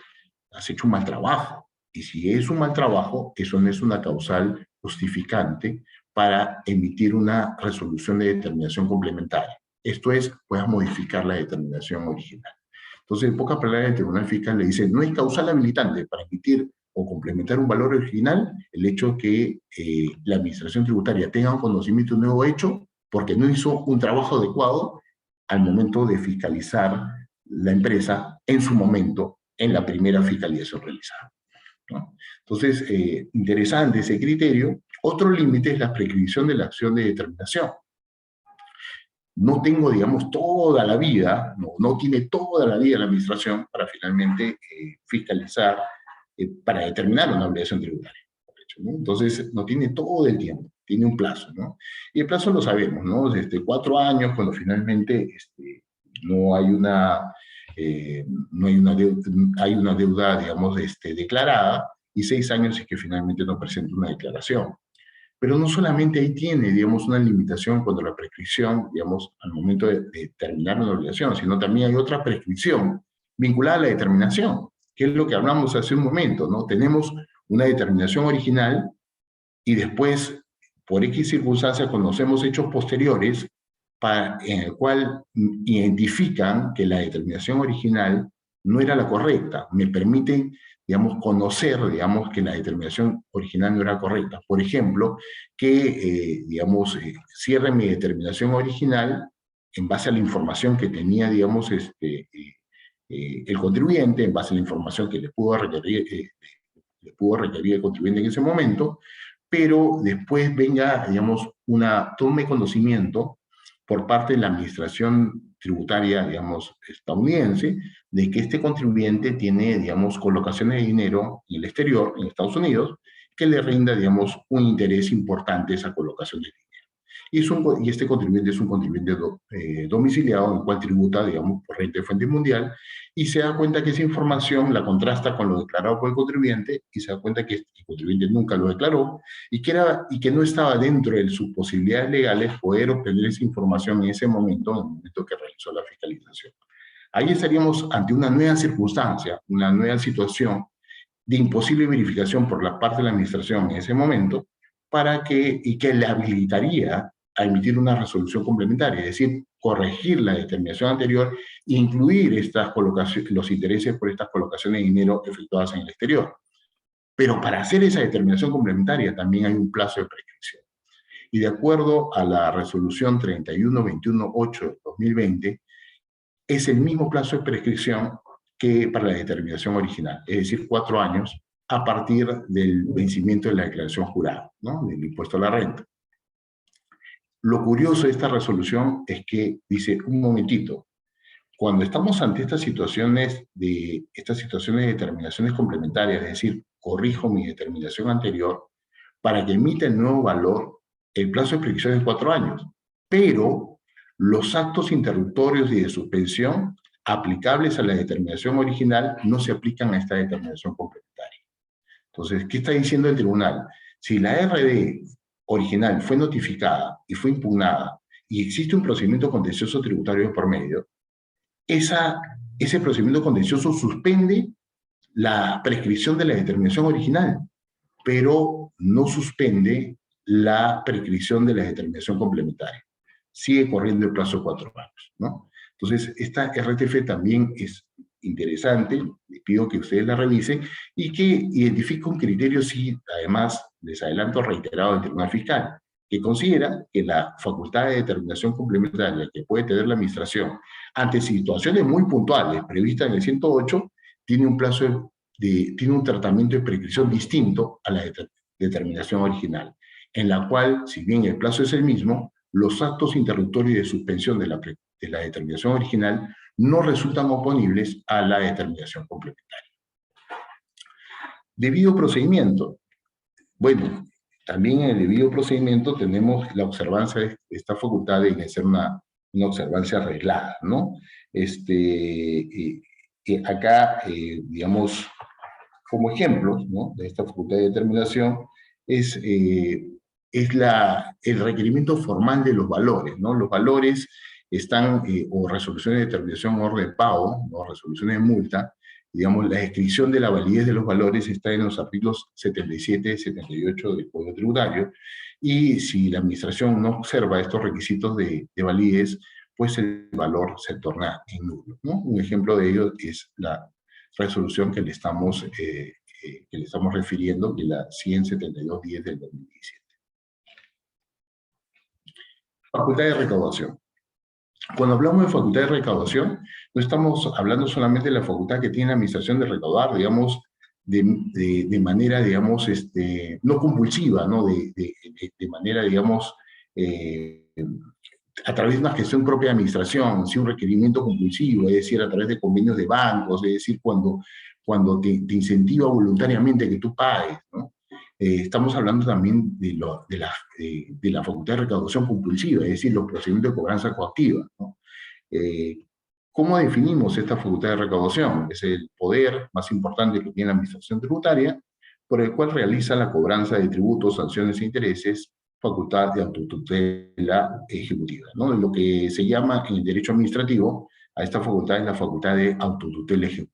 has hecho un mal trabajo. Y si es un mal trabajo, eso no es una causal justificante para emitir una resolución de determinación complementaria. Esto es, puedas modificar la determinación original. Entonces, en pocas palabras, el Tribunal Fiscal le dice, no hay causal habilitante para emitir o complementar un valor original el hecho que la administración tributaria tenga un conocimiento nuevo hecho porque no hizo un trabajo adecuado al momento de fiscalizar la empresa en su momento en la primera fiscalización realizada, ¿no? Entonces, interesante ese criterio. Otro límite es la prescripción de la acción de determinación. No tengo, digamos, toda la vida, no tiene toda la vida la administración para finalmente fiscalizar, para determinar una obligación tributaria, ¿no? Entonces, no tiene todo el tiempo, tiene un plazo, ¿no? Y el plazo lo sabemos, ¿no? 4 años, cuando finalmente no hay una, hay una deuda, digamos, declarada, y 6 años es que finalmente no presenta una declaración. Pero no solamente ahí tiene, digamos, una limitación cuando la prescripción, digamos, al momento de terminar una obligación, sino también hay otra prescripción vinculada a la determinación, que es lo que hablamos hace un momento, ¿no? Tenemos una determinación original y después, por X circunstancias, conocemos hechos posteriores en el cual identifican que la determinación original no era la correcta, me permiten, digamos, conocer, digamos, que la determinación original no era correcta. Por ejemplo, que, digamos, cierre mi determinación original en base a la información que tenía, digamos, el contribuyente, en base a la información que le pudo requerir el contribuyente en ese momento, pero después venga, digamos, tome conocimiento por parte de la administración tributaria, digamos, estadounidense, de que este contribuyente tiene, digamos, colocaciones de dinero en el exterior, en Estados Unidos, que le rinda, digamos, un interés importante esa colocación de dinero. Y este contribuyente es un contribuyente domiciliado, en el cual tributa, digamos, por renta de fuente mundial, y se da cuenta que esa información la contrasta con lo declarado por el contribuyente, y se da cuenta que el contribuyente nunca lo declaró, y que no estaba dentro de sus posibilidades legales poder obtener esa información en ese momento, en el momento que realizó la fiscalización. Ahí estaríamos ante una nueva circunstancia, una nueva situación de imposible verificación por la parte de la administración en ese momento, y que le habilitaría a emitir una resolución complementaria, es decir, corregir la determinación anterior e incluir estas colocaciones, los intereses por estas colocaciones de dinero efectuadas en el exterior. Pero para hacer esa determinación complementaria también hay un plazo de prescripción. Y de acuerdo a la resolución 31218 de 2020, es el mismo plazo de prescripción que para la determinación original, es decir, 4 años a partir del vencimiento de la declaración jurada, ¿no?, del impuesto a la renta. Lo curioso de esta resolución es que dice, un momentito, cuando estamos ante estas situaciones de determinaciones complementarias, es decir, corrijo mi determinación anterior, para que emita el nuevo valor, el plazo de prescripción es 4 años, pero los actos interruptorios y de suspensión aplicables a la determinación original no se aplican a esta determinación complementaria. Entonces, ¿qué está diciendo el tribunal? Si la RD original fue notificada y fue impugnada y existe un procedimiento contencioso tributario por medio, ese procedimiento contencioso suspende la prescripción de la determinación original, pero no suspende la prescripción de la determinación complementaria. Sigue corriendo el plazo de 4 años, ¿no? Entonces, esta RTF también es interesante, les pido que ustedes la revisen, y que identifique un criterio, sí, además, les adelanto, reiterado del Tribunal Fiscal, que considera que la facultad de determinación complementaria que puede tener la administración ante situaciones muy puntuales previstas en el 108, tiene un plazo tiene un tratamiento de prescripción distinto a la determinación original, en la cual, si bien el plazo es el mismo, los actos interruptorios de suspensión de la determinación original no resultan oponibles a la determinación complementaria. Debido procedimiento. Bueno, también en el debido procedimiento tenemos la observancia de esta facultad de ser una observancia arreglada, ¿no? Acá, digamos, como ejemplo, ¿no?, de esta facultad de determinación es el requerimiento formal de los valores, ¿no? Los valores están, o resoluciones de determinación orden de pago, ¿no?, resoluciones de multa, digamos, la descripción de la validez de los valores está en los artículos 77 y 78 del Código Tributario, y si la administración no observa estos requisitos de validez, pues el valor se torna en nulo, ¿no? Un ejemplo de ello es la resolución que le estamos refiriendo, que es la 17210 del 2017. Facultad de recaudación. Cuando hablamos de facultad de recaudación, no estamos hablando solamente de la facultad que tiene la administración de recaudar, digamos, de manera, digamos, no compulsiva, ¿no?, de manera, digamos, a través de una gestión propia de administración, sin un requerimiento compulsivo, es decir, a través de convenios de bancos, es decir, cuando te incentiva voluntariamente que tú pagues, ¿no? Estamos hablando también de la facultad de recaudación compulsiva, es decir, los procedimientos de cobranza coactiva, ¿no? ¿Cómo definimos esta facultad de recaudación? Es el poder más importante que tiene la administración tributaria, por el cual realiza la cobranza de tributos, sanciones e intereses, facultad de autotutela ejecutiva, ¿no? Lo que se llama en el derecho administrativo a esta facultad es la facultad de autotutela ejecutiva.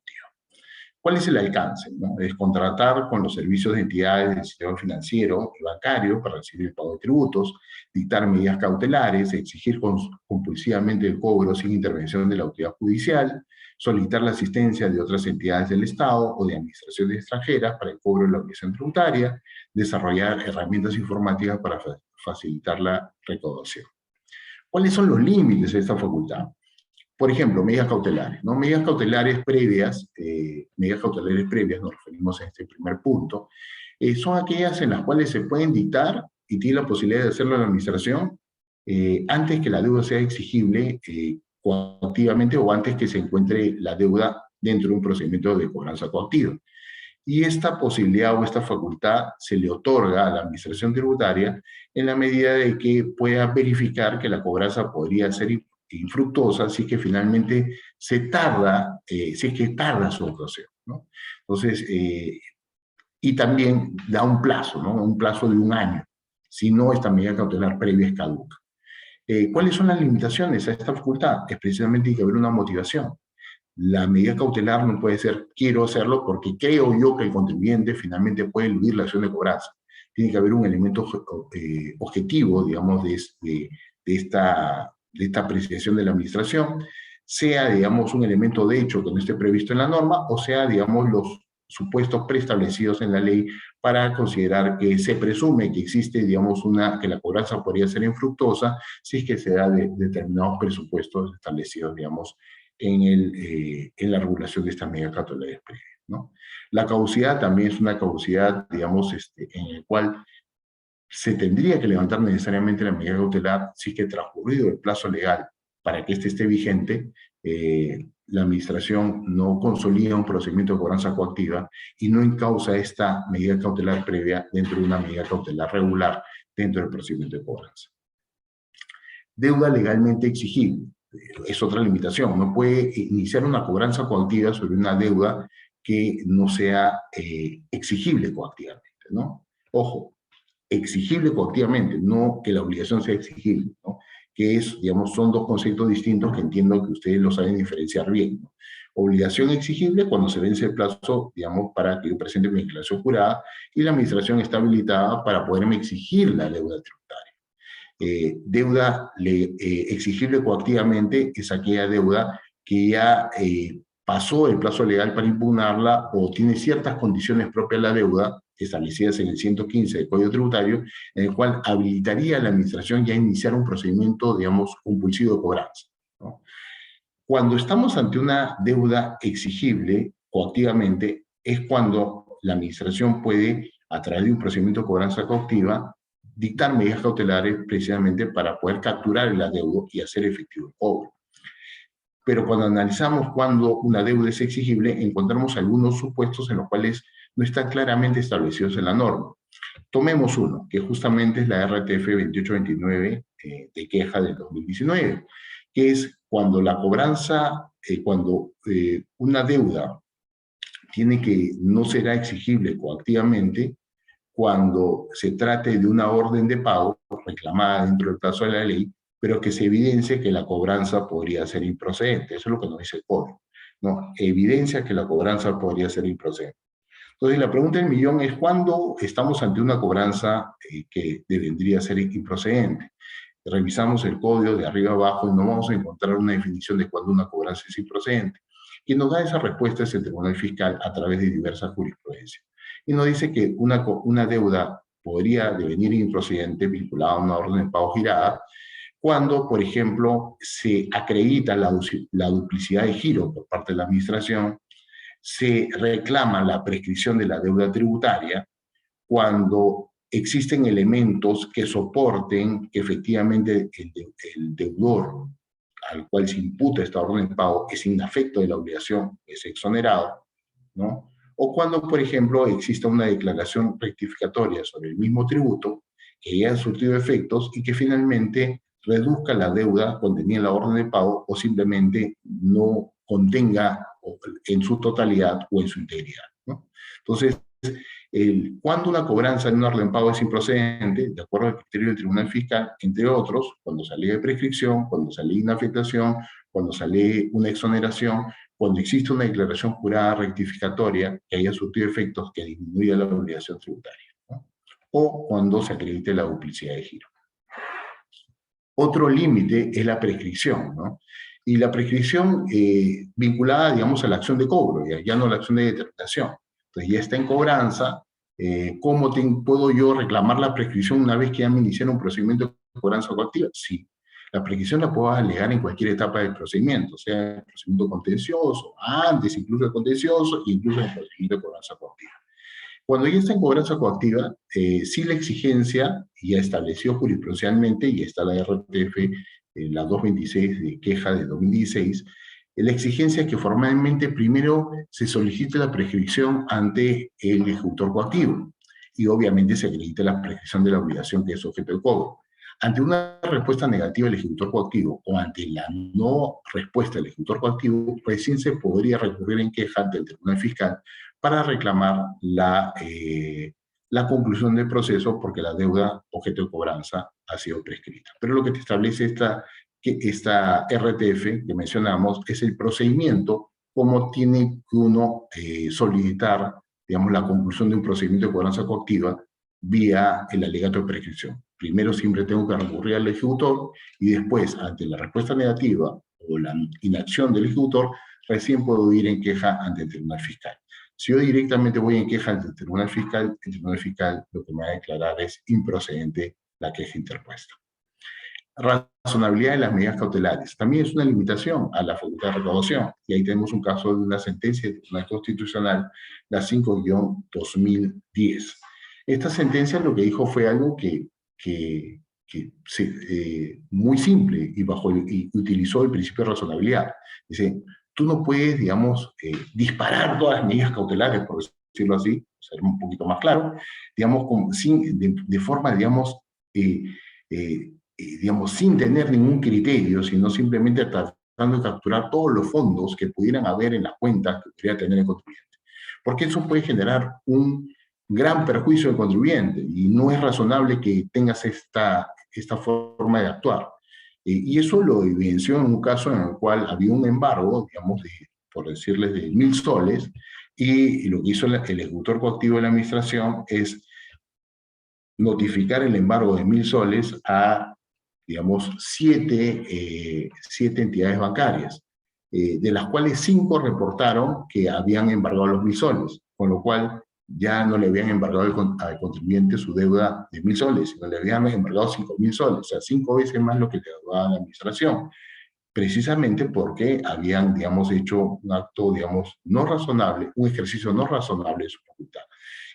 ¿Cuál es el alcance, no? Es contratar con los servicios de entidades del sistema financiero y bancario para recibir el pago de tributos, dictar medidas cautelares, exigir compulsivamente el cobro sin intervención de la autoridad judicial, solicitar la asistencia de otras entidades del Estado o de administraciones extranjeras para el cobro de la obligación tributaria, desarrollar herramientas informáticas para facilitar la recaudación. ¿Cuáles son los límites de esta facultad? Por ejemplo, medidas cautelares, ¿no? Medidas cautelares previas, nos referimos a este primer punto, son aquellas en las cuales se pueden dictar y tiene la posibilidad de hacerlo la administración antes que la deuda sea exigible coactivamente o antes que se encuentre la deuda dentro de un procedimiento de cobranza coactiva. Y esta posibilidad o esta facultad se le otorga a la administración tributaria en la medida de que pueda verificar que la cobranza podría ser infructuosa si es que finalmente se tarda, si es que tarda su actuación, ¿no? Entonces, y también da un plazo, ¿no? Un plazo de un año. Si no, esta medida cautelar previa es caduca. ¿Cuáles son las limitaciones a esta facultad? Es precisamente que haber una motivación. La medida cautelar no puede ser quiero hacerlo porque creo yo que el contribuyente finalmente puede eludir la acción de cobranza. Tiene que haber un elemento objetivo, digamos, de esta apreciación de la administración, sea, digamos, un elemento de hecho que no esté previsto en la norma, o sea, digamos, los supuestos preestablecidos en la ley para considerar que se presume que existe, digamos, que la cobranza podría ser infructuosa si es que se da de determinados presupuestos establecidos, digamos, en la regulación de estas medidas cautelares previas, ¿no? La caducidad también es una caducidad, digamos, en el cual se tendría que levantar necesariamente la medida cautelar si es que transcurrido el plazo legal para que éste esté vigente, la administración no consolida un procedimiento de cobranza coactiva y no encausa esta medida cautelar previa dentro de una medida cautelar regular dentro del procedimiento de cobranza. Deuda legalmente exigible. Es otra limitación. No puede iniciar una cobranza coactiva sobre una deuda que no sea exigible coactivamente, ¿no? Ojo, exigible coactivamente, no que la obligación sea exigible, ¿no? Que es, digamos, son dos conceptos distintos que entiendo que ustedes lo saben diferenciar bien, ¿no? Obligación exigible cuando se vence el plazo, digamos, para que yo presente mi declaración jurada y la administración está habilitada para poderme exigir la deuda tributaria. Deuda exigible coactivamente es aquella deuda que ya pasó el plazo legal para impugnarla o tiene ciertas condiciones propias de la deuda establecidas en el 115 del Código Tributario, en el cual habilitaría a la administración ya a iniciar un procedimiento, digamos, compulsivo de cobranza, ¿no? Cuando estamos ante una deuda exigible coactivamente, es cuando la administración puede, a través de un procedimiento de cobranza coactiva, dictar medidas cautelares precisamente para poder capturar el adeudo y hacer efectivo el cobro. Pero cuando analizamos cuando una deuda es exigible, encontramos algunos supuestos en los cuales no están claramente establecidos en la norma. Tomemos uno, que justamente es la RTF 2829 de queja del 2019, que es cuando la cobranza, cuando una deuda tiene que no será exigible coactivamente cuando se trate de una orden de pago reclamada dentro del plazo de la ley, pero que se evidencie que la cobranza podría ser improcedente. Eso es lo que nos dice el código, ¿no? Evidencia que la cobranza podría ser improcedente. Entonces, la pregunta del millón es ¿cuándo estamos ante una cobranza que debería ser improcedente? Revisamos el código de arriba abajo y no vamos a encontrar una definición de cuándo una cobranza es improcedente. Quien nos da esa respuesta es el Tribunal Fiscal a través de diversas jurisprudencias. Y nos dice que una deuda podría devenir improcedente vinculada a una orden de pago girada cuando, por ejemplo, se acredita la duplicidad de giro por parte de la administración, se reclama la prescripción de la deuda tributaria, cuando existen elementos que soporten que efectivamente el deudor al cual se imputa esta orden de pago es inafecto de la obligación, es exonerado, ¿no? O cuando, por ejemplo, exista una declaración rectificatoria sobre el mismo tributo que ya ha surtido efectos y que finalmente reduzca la deuda contenida en la orden de pago o simplemente no contenga en su totalidad o en su integridad, ¿no? Entonces, cuando una cobranza en una orden de pago es improcedente, de acuerdo al criterio del Tribunal Fiscal, entre otros, cuando sale de prescripción, cuando sale de inafectación, cuando sale una exoneración, cuando existe una declaración jurada rectificatoria que haya surtido efectos que disminuya la obligación tributaria, ¿no? O cuando se acredite la duplicidad de giro. Otro límite es la prescripción, ¿no? Y la prescripción vinculada, digamos, a la acción de cobro, ya no a la acción de determinación. Entonces ya está en cobranza. ¿Cómo puedo yo reclamar la prescripción una vez que ya me iniciaron un procedimiento de cobranza coactiva? Sí. La prescripción la puedo alegar en cualquier etapa del procedimiento, sea el procedimiento contencioso, antes incluso el contencioso, incluso en el procedimiento de cobranza coactiva. Cuando ya está en cobranza coactiva, sí la exigencia, ya estableció jurisprudencialmente, y está la RTF, la 226 de queja de 2016, la exigencia es que formalmente primero se solicite la prescripción ante el ejecutor coactivo, y obviamente se acredite la prescripción de la obligación que es objeto de cobro. Ante una respuesta negativa del ejecutor coactivo o ante la no respuesta del ejecutor coactivo, recién se podría recurrir en queja ante el Tribunal Fiscal para reclamar la conclusión del proceso, porque la deuda objeto de cobranza ha sido prescrita. Pero lo que te establece esta RTF que mencionamos es el procedimiento, cómo tiene que uno solicitar, digamos, la conclusión de un procedimiento de cobranza coactiva vía el alegato de prescripción. Primero siempre tengo que recurrir al ejecutor, y después, ante la respuesta negativa o la inacción del ejecutor, recién puedo ir en queja ante el Tribunal Fiscal. Si yo directamente voy en queja ante el Tribunal Fiscal lo que me va a declarar es improcedente la queja interpuesta. Razonabilidad de las medidas cautelares. También es una limitación a la facultad de recaudación, y ahí tenemos un caso de una sentencia del Tribunal Constitucional, la 5-2010. Esta sentencia lo que dijo fue algo muy simple, y utilizó el principio de razonabilidad. Dice, tú no puedes, digamos, disparar todas las medidas cautelares, por decirlo así, ser un poquito más claro, digamos, de forma, digamos, sin tener ningún criterio, sino simplemente tratando de capturar todos los fondos que pudieran haber en las cuentas que pudiera tener el contribuyente. Porque eso puede generar un gran perjuicio al contribuyente, y no es razonable que tengas esta forma de actuar. Y eso lo evidenció en un caso en el cual había un embargo, digamos, por decirles, de 1.000 soles, y lo que hizo el ejecutor coactivo de la administración es notificar el embargo de 1.000 soles a, digamos, siete entidades bancarias, de las cuales 5 reportaron que habían embargado los 1.000 soles, con lo cual ya no le habían embargado al contribuyente su deuda de 1.000 soles, sino le habían embargado 5.000 soles, o sea, 5 veces más lo que le daba la administración, precisamente porque habían, digamos, hecho un acto, digamos, no razonable, un ejercicio no razonable de su facultad.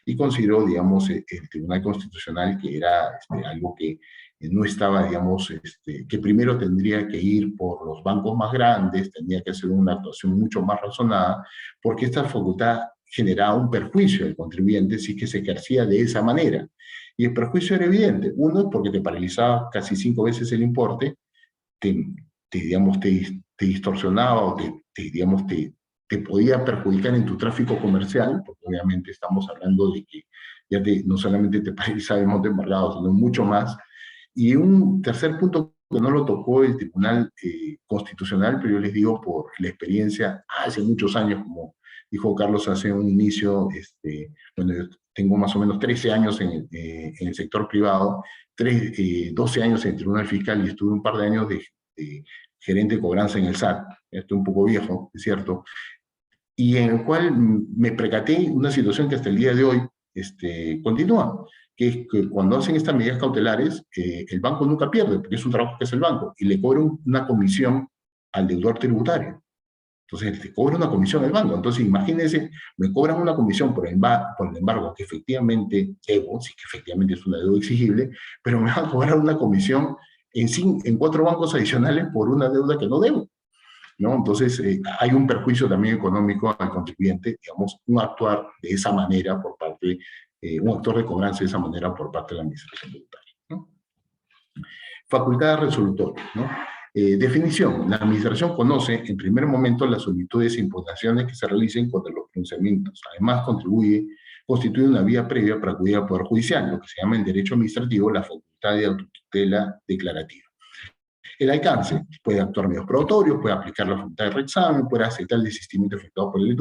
Y consideró, digamos, el Tribunal Constitucional que era algo que no estaba, digamos, que primero tendría que ir por los bancos más grandes, tendría que hacer una actuación mucho más razonada, porque esta facultad generaba un perjuicio al contribuyente si que se ejercía de esa manera. Y el perjuicio era evidente. Uno, porque te paralizaba casi 5 veces el importe, digamos, te distorsionaba, o te podía perjudicar en tu tráfico comercial, porque obviamente estamos hablando de que ya no solamente te paralizaba el monto embargado, sino mucho más. Y un tercer punto que no lo tocó el Tribunal Constitucional, pero yo les digo por la experiencia hace muchos años, como dijo Carlos hace un inicio, bueno, yo tengo más o menos 13 años en el sector privado, 12 años en el Tribunal Fiscal, y estuve un par de años de gerente de cobranza en el SAT. Estoy un poco viejo, es cierto, y en el cual me percaté una situación que hasta el día de hoy continúa, que es que cuando hacen estas medidas cautelares, el banco nunca pierde, porque es un trabajo que hace el banco, y le cobran una comisión al deudor tributario. Entonces, te cobra una comisión el banco. Entonces, imagínense, me cobran una comisión por el embargo que efectivamente debo, sí que efectivamente es una deuda exigible, pero me van a cobrar una comisión en 4 bancos adicionales por una deuda que no debo, ¿no? Entonces, hay un perjuicio también económico al contribuyente, digamos, un actuar de esa manera por parte, un actor de cobranza de esa manera por parte de la administración tributaria, ¿no? Facultad resolutoria, ¿no? Definición. La administración conoce en primer momento las solicitudes e impugnaciones que se realicen contra los pronunciamientos. Además, constituye una vía previa para acudir al Poder Judicial, lo que se llama en derecho administrativo la facultad de autotutela declarativa. El alcance: puede actuar medios probatorios, puede aplicar la facultad de reexamen, puede aceptar el desistimiento efectuado por el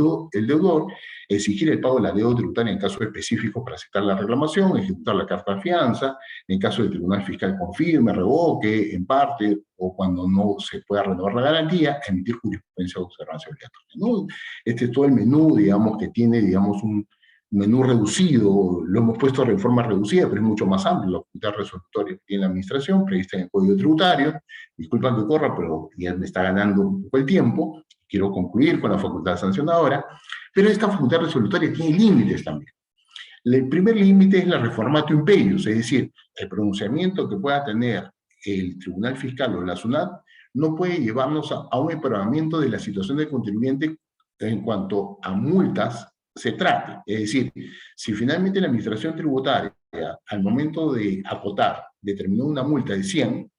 deudor, exigir el pago de la deuda tributaria en casos específicos para aceptar la reclamación, ejecutar la carta de fianza, en caso de Tribunal Fiscal confirme, revoque, en parte, o cuando no se pueda renovar la garantía, emitir jurisprudencia de observancia obligatoria, ¿no? Este es todo el menú, digamos, que tiene, digamos, un menú reducido, lo hemos puesto a reforma reducida, pero es mucho más amplio la facultad resolutoria que tiene la administración, prevista en el Código Tributario. Disculpan que corra, pero ya me está ganando un poco el tiempo. Quiero concluir con la facultad sancionadora, pero esta facultad resolutoria tiene límites también. El primer límite es la reformatio imperius, es decir, el pronunciamiento que pueda tener el Tribunal Fiscal o la SUNAT no puede llevarnos a un empeoramiento de la situación del contribuyente en cuanto a multas se trate. Es decir, si finalmente la Administración Tributaria, al momento de acotar, determinó una multa de 100,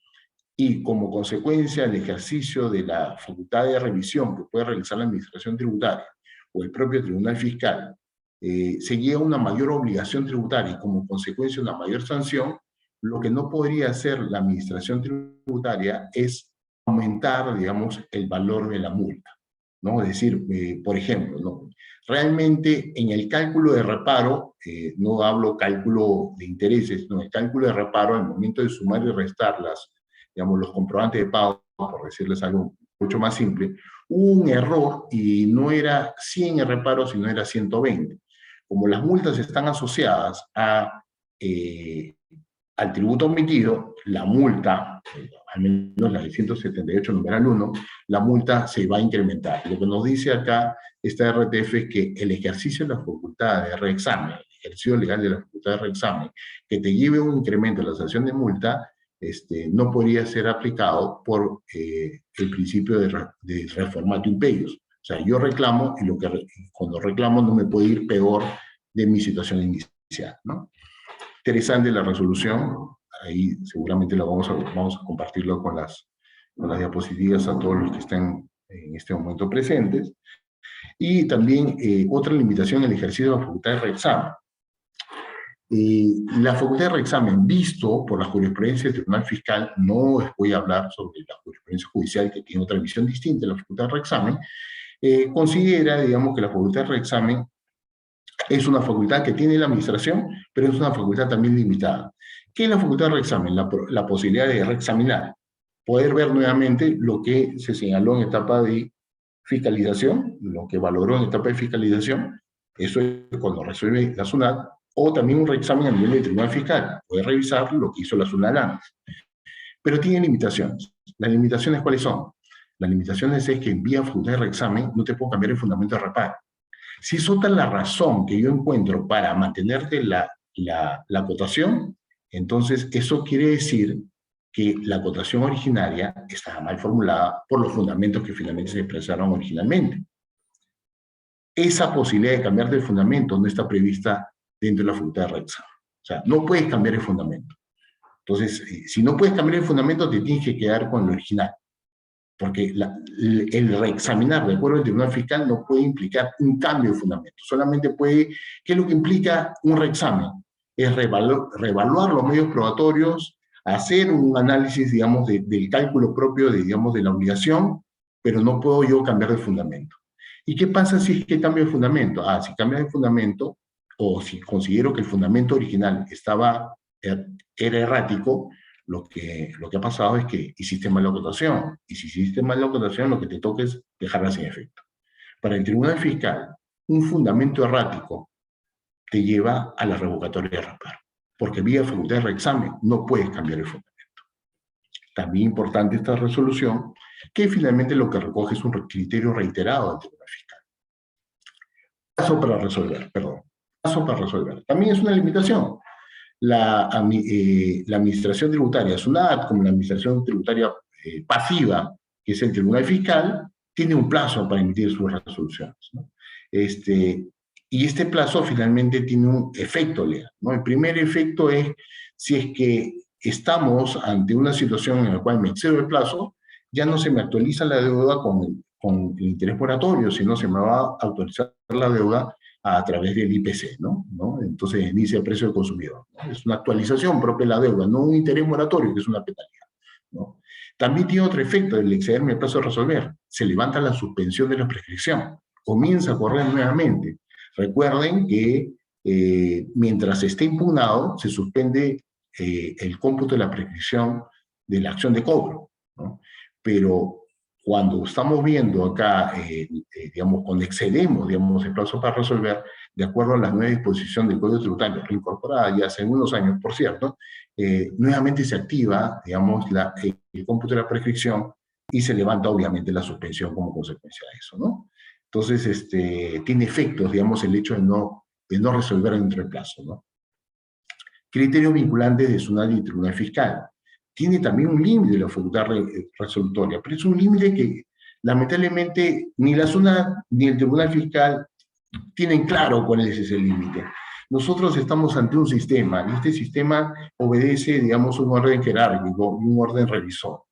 y como consecuencia del ejercicio de la facultad de revisión que puede realizar la Administración Tributaria o el propio Tribunal Fiscal, se llega a una mayor obligación tributaria y como consecuencia una mayor sanción, lo que no podría hacer la Administración Tributaria es aumentar, digamos, el valor de la multa, ¿no? Es decir, por ejemplo, ¿no? Realmente en el cálculo de reparo, no hablo cálculo de intereses, no, el cálculo de reparo al momento de sumar y restar digamos, los comprobantes de pago, por decirles algo mucho más simple, hubo un error y no era 100 el reparo, sino era 120. Como las multas están asociadas al tributo omitido, la multa, al menos la de 178 numeral 1, la multa se va a incrementar. Lo que nos dice acá esta RTF es que el ejercicio de la facultad de reexamen, el ejercicio legal de la facultad de reexamen, que te lleve un incremento en la sanción de multa, no podría ser aplicado por el principio de reformatio imperius. O sea, yo reclamo y cuando reclamo no me puede ir peor de mi situación inicial, ¿no? Interesante la resolución, ahí seguramente vamos a compartirlo con las diapositivas a todos los que estén en este momento presentes. Y también otra limitación en el ejercicio de la facultad de reexamen. La facultad de reexamen, visto por la jurisprudencia del Tribunal Fiscal, no voy a hablar sobre la jurisprudencia judicial que tiene otra visión distinta de la facultad de reexamen, considera, digamos, que la facultad de reexamen es una facultad que tiene la administración, pero es una facultad también limitada. ¿Qué es la facultad de reexamen? La posibilidad de reexaminar, poder ver nuevamente lo que se señaló en etapa de fiscalización, lo que valoró en etapa de fiscalización, eso es cuando resuelve la SUNAT, o también un reexamen a nivel del Tribunal Fiscal, puede revisar lo que hizo la SUNAT antes. Pero tiene limitaciones. ¿Las limitaciones cuáles son? Las limitaciones es que en vía facultad de reexamen no te puedo cambiar el fundamento de reparo. Si es otra la razón que yo encuentro para mantenerte la acotación, entonces eso quiere decir que la acotación originaria estaba mal formulada por los fundamentos que finalmente se expresaron originalmente. Esa posibilidad de cambiarte el fundamento no está prevista dentro de la facultad de reexamen. O sea, no puedes cambiar el fundamento. Entonces, si no puedes cambiar el fundamento, te tienes que quedar con lo original. Porque el reexaminar de acuerdo al Tribunal Fiscal no puede implicar un cambio de fundamento. Solamente puede, ¿qué es lo que implica un reexamen? Es reevaluar los medios probatorios, hacer un análisis, digamos, del cálculo propio, digamos, de la obligación, pero no puedo yo cambiar de fundamento. ¿Y qué pasa si es que cambio de fundamento? Si cambia de fundamento, o si considero que el fundamento original era errático, lo que ha pasado es que hiciste mal la acotación. Y si hiciste mal la acotación, lo que te toca es dejarla sin efecto. Para el Tribunal Fiscal, un fundamento errático te lleva a la revocatoria de reparo. Porque vía facultad de reexamen no puedes cambiar el fundamento. También importante esta resolución, que finalmente lo que recoge es un criterio reiterado del Tribunal Fiscal. Paso para resolver. También es una limitación. La administración tributaria SUNAT, como la administración tributaria pasiva, que es el Tribunal Fiscal, tiene un plazo para emitir sus resoluciones, ¿no? Y este plazo finalmente tiene un efecto legal, ¿no? El primer efecto es si es que estamos ante una situación en la cual me excedo el plazo, ya no se me actualiza la deuda con el interés moratorio, sino se me va a actualizar la deuda a través del IPC, ¿no? Entonces, índice de precio del consumidor, ¿no? Es una actualización propia de la deuda, no un interés moratorio, que es una penalidad, ¿no? También tiene otro efecto del excederme el plazo de resolver. Se levanta la suspensión de la prescripción. Comienza a correr nuevamente. Recuerden que mientras esté impugnado, se suspende el cómputo de la prescripción de la acción de cobro, ¿no? Pero cuando estamos viendo acá, digamos, cuando excedemos, digamos, el plazo para resolver, de acuerdo a las nuevas disposiciones del Código Tributario, reincorporada ya hace unos años, por cierto, nuevamente se activa, digamos, el cómputo de la prescripción y se levanta, obviamente, la suspensión como consecuencia de eso, ¿no? Entonces, tiene efectos, digamos, el hecho de no de no resolver dentro del plazo, ¿no? Criterios vinculantes de SUNAT y Tribunal Fiscal. Tiene también un límite la facultad resolutoria, pero es un límite que lamentablemente ni la SUNAT ni el Tribunal Fiscal tienen claro cuál es ese límite. Nosotros estamos ante un sistema, y este sistema obedece, digamos, un orden jerárquico y un orden revisor.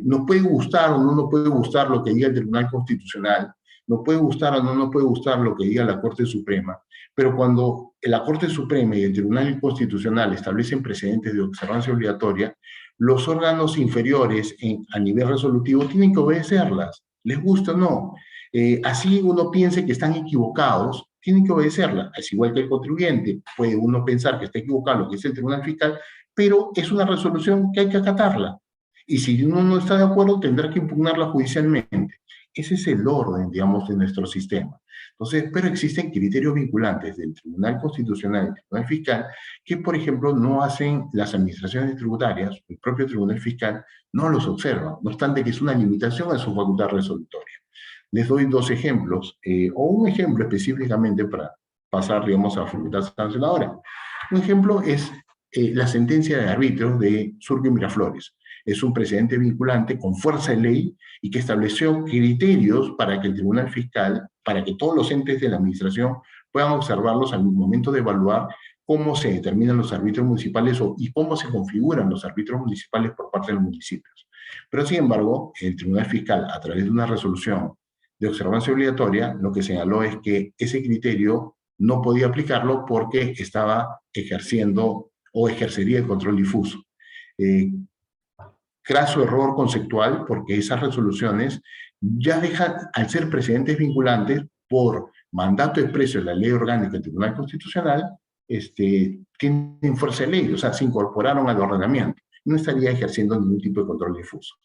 Nos puede gustar o no nos puede gustar lo que diga el Tribunal Constitucional, nos puede gustar o no nos puede gustar lo que diga la Corte Suprema, pero cuando la Corte Suprema y el Tribunal Constitucional establecen precedentes de observancia obligatoria, los órganos inferiores a nivel resolutivo tienen que obedecerlas, les gusta o no. Así uno piense que están equivocados, tienen que obedecerla. Es igual que el contribuyente. Puede uno pensar que está equivocado lo que es el Tribunal Fiscal, pero es una resolución que hay que acatarla. Y si uno no está de acuerdo, tendrá que impugnarla judicialmente. Ese es el orden, digamos, de nuestro sistema. Entonces, pero existen criterios vinculantes del Tribunal Constitucional y del Tribunal Fiscal que, por ejemplo, no hacen las administraciones tributarias, el propio Tribunal Fiscal no los observa, no obstante que es una limitación a su facultad resolutoria. Les doy dos ejemplos, o un ejemplo específicamente para pasar, digamos, a la facultad sancionadora. Un ejemplo es la sentencia de arbitrio de Surco y Miraflores. Es un precedente vinculante con fuerza de ley y que estableció criterios para que el Tribunal Fiscal, para que todos los entes de la administración puedan observarlos al momento de evaluar cómo se determinan los arbitrios municipales y cómo se configuran los arbitrios municipales por parte de los municipios. Pero, sin embargo, el Tribunal Fiscal, a través de una resolución de observancia obligatoria, lo que señaló es que ese criterio no podía aplicarlo porque estaba ejerciendo o ejercería el control difuso. Craso error conceptual, porque esas resoluciones ya dejan, al ser precedentes vinculantes por mandato expreso de la ley orgánica del Tribunal Constitucional, tienen fuerza de ley, o sea, se incorporaron al ordenamiento. No estaría ejerciendo ningún tipo de control difuso,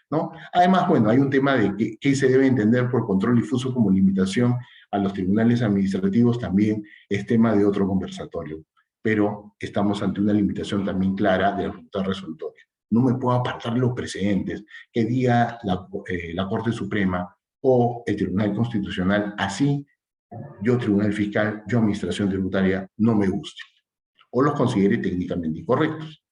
¿no? Además, bueno, hay un tema de qué se debe entender por control difuso como limitación a los tribunales administrativos, también es tema de otro conversatorio, pero estamos ante una limitación también clara de la facultad resolutoria. No me puedo apartar los precedentes que diga la Corte Suprema o el Tribunal Constitucional, así yo, Tribunal Fiscal, yo, Administración Tributaria, no me guste, o los considere técnicamente incorrectos.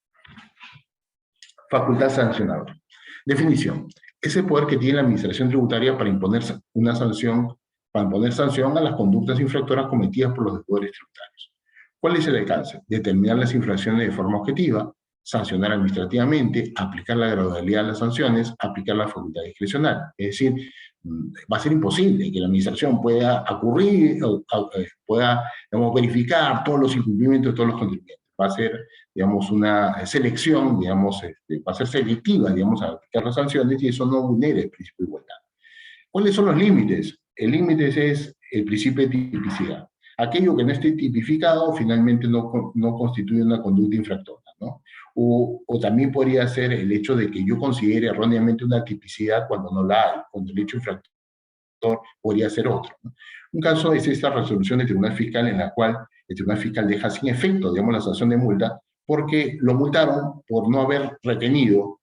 Facultad sancionadora. Definición. Es el poder que tiene la Administración Tributaria para imponer una sanción, para imponer sanción a las conductas infractoras cometidas por los deudores tributarios. ¿Cuál es el alcance? Determinar las infracciones de forma objetiva, sancionar administrativamente, aplicar la gradualidad de las sanciones, aplicar la facultad discrecional. Es decir, va a ser imposible que la administración pueda pueda, digamos, verificar todos los incumplimientos de todos los contribuyentes. Va a ser, digamos, una selección, digamos, va a ser selectiva, digamos, a aplicar las sanciones y eso no vulnera el principio de igualdad. ¿Cuáles son los límites? El límite es el principio de tipicidad. Aquello que no esté tipificado finalmente no constituye una conducta infractora, ¿no? O también podría ser el hecho de que yo considere erróneamente una tipicidad cuando no la hay, cuando el hecho infractor podría ser otro, ¿no? Un caso es esta resolución del Tribunal Fiscal en la cual el Tribunal Fiscal deja sin efecto, digamos, la sanción de multa porque lo multaron por no haber retenido,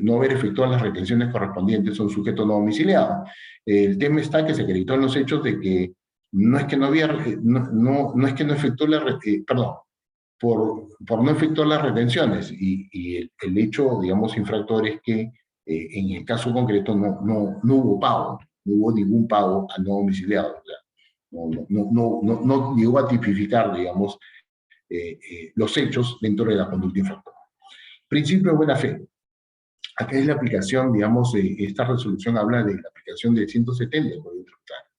no haber efectuado las retenciones correspondientes a un sujeto no domiciliado. El tema está que se acreditó en los hechos de que no es que no había, no es que no efectuó perdón, por no efectuar las retenciones y el hecho, digamos, infractor es que en el caso concreto no hubo pago, no hubo ningún pago al no domiciliado, o sea, no llegó a tipificar, digamos, los hechos dentro de la conducta infractora. Principio de buena fe. Acá es la aplicación, digamos, esta resolución habla de la aplicación del 170 del Código Tributario.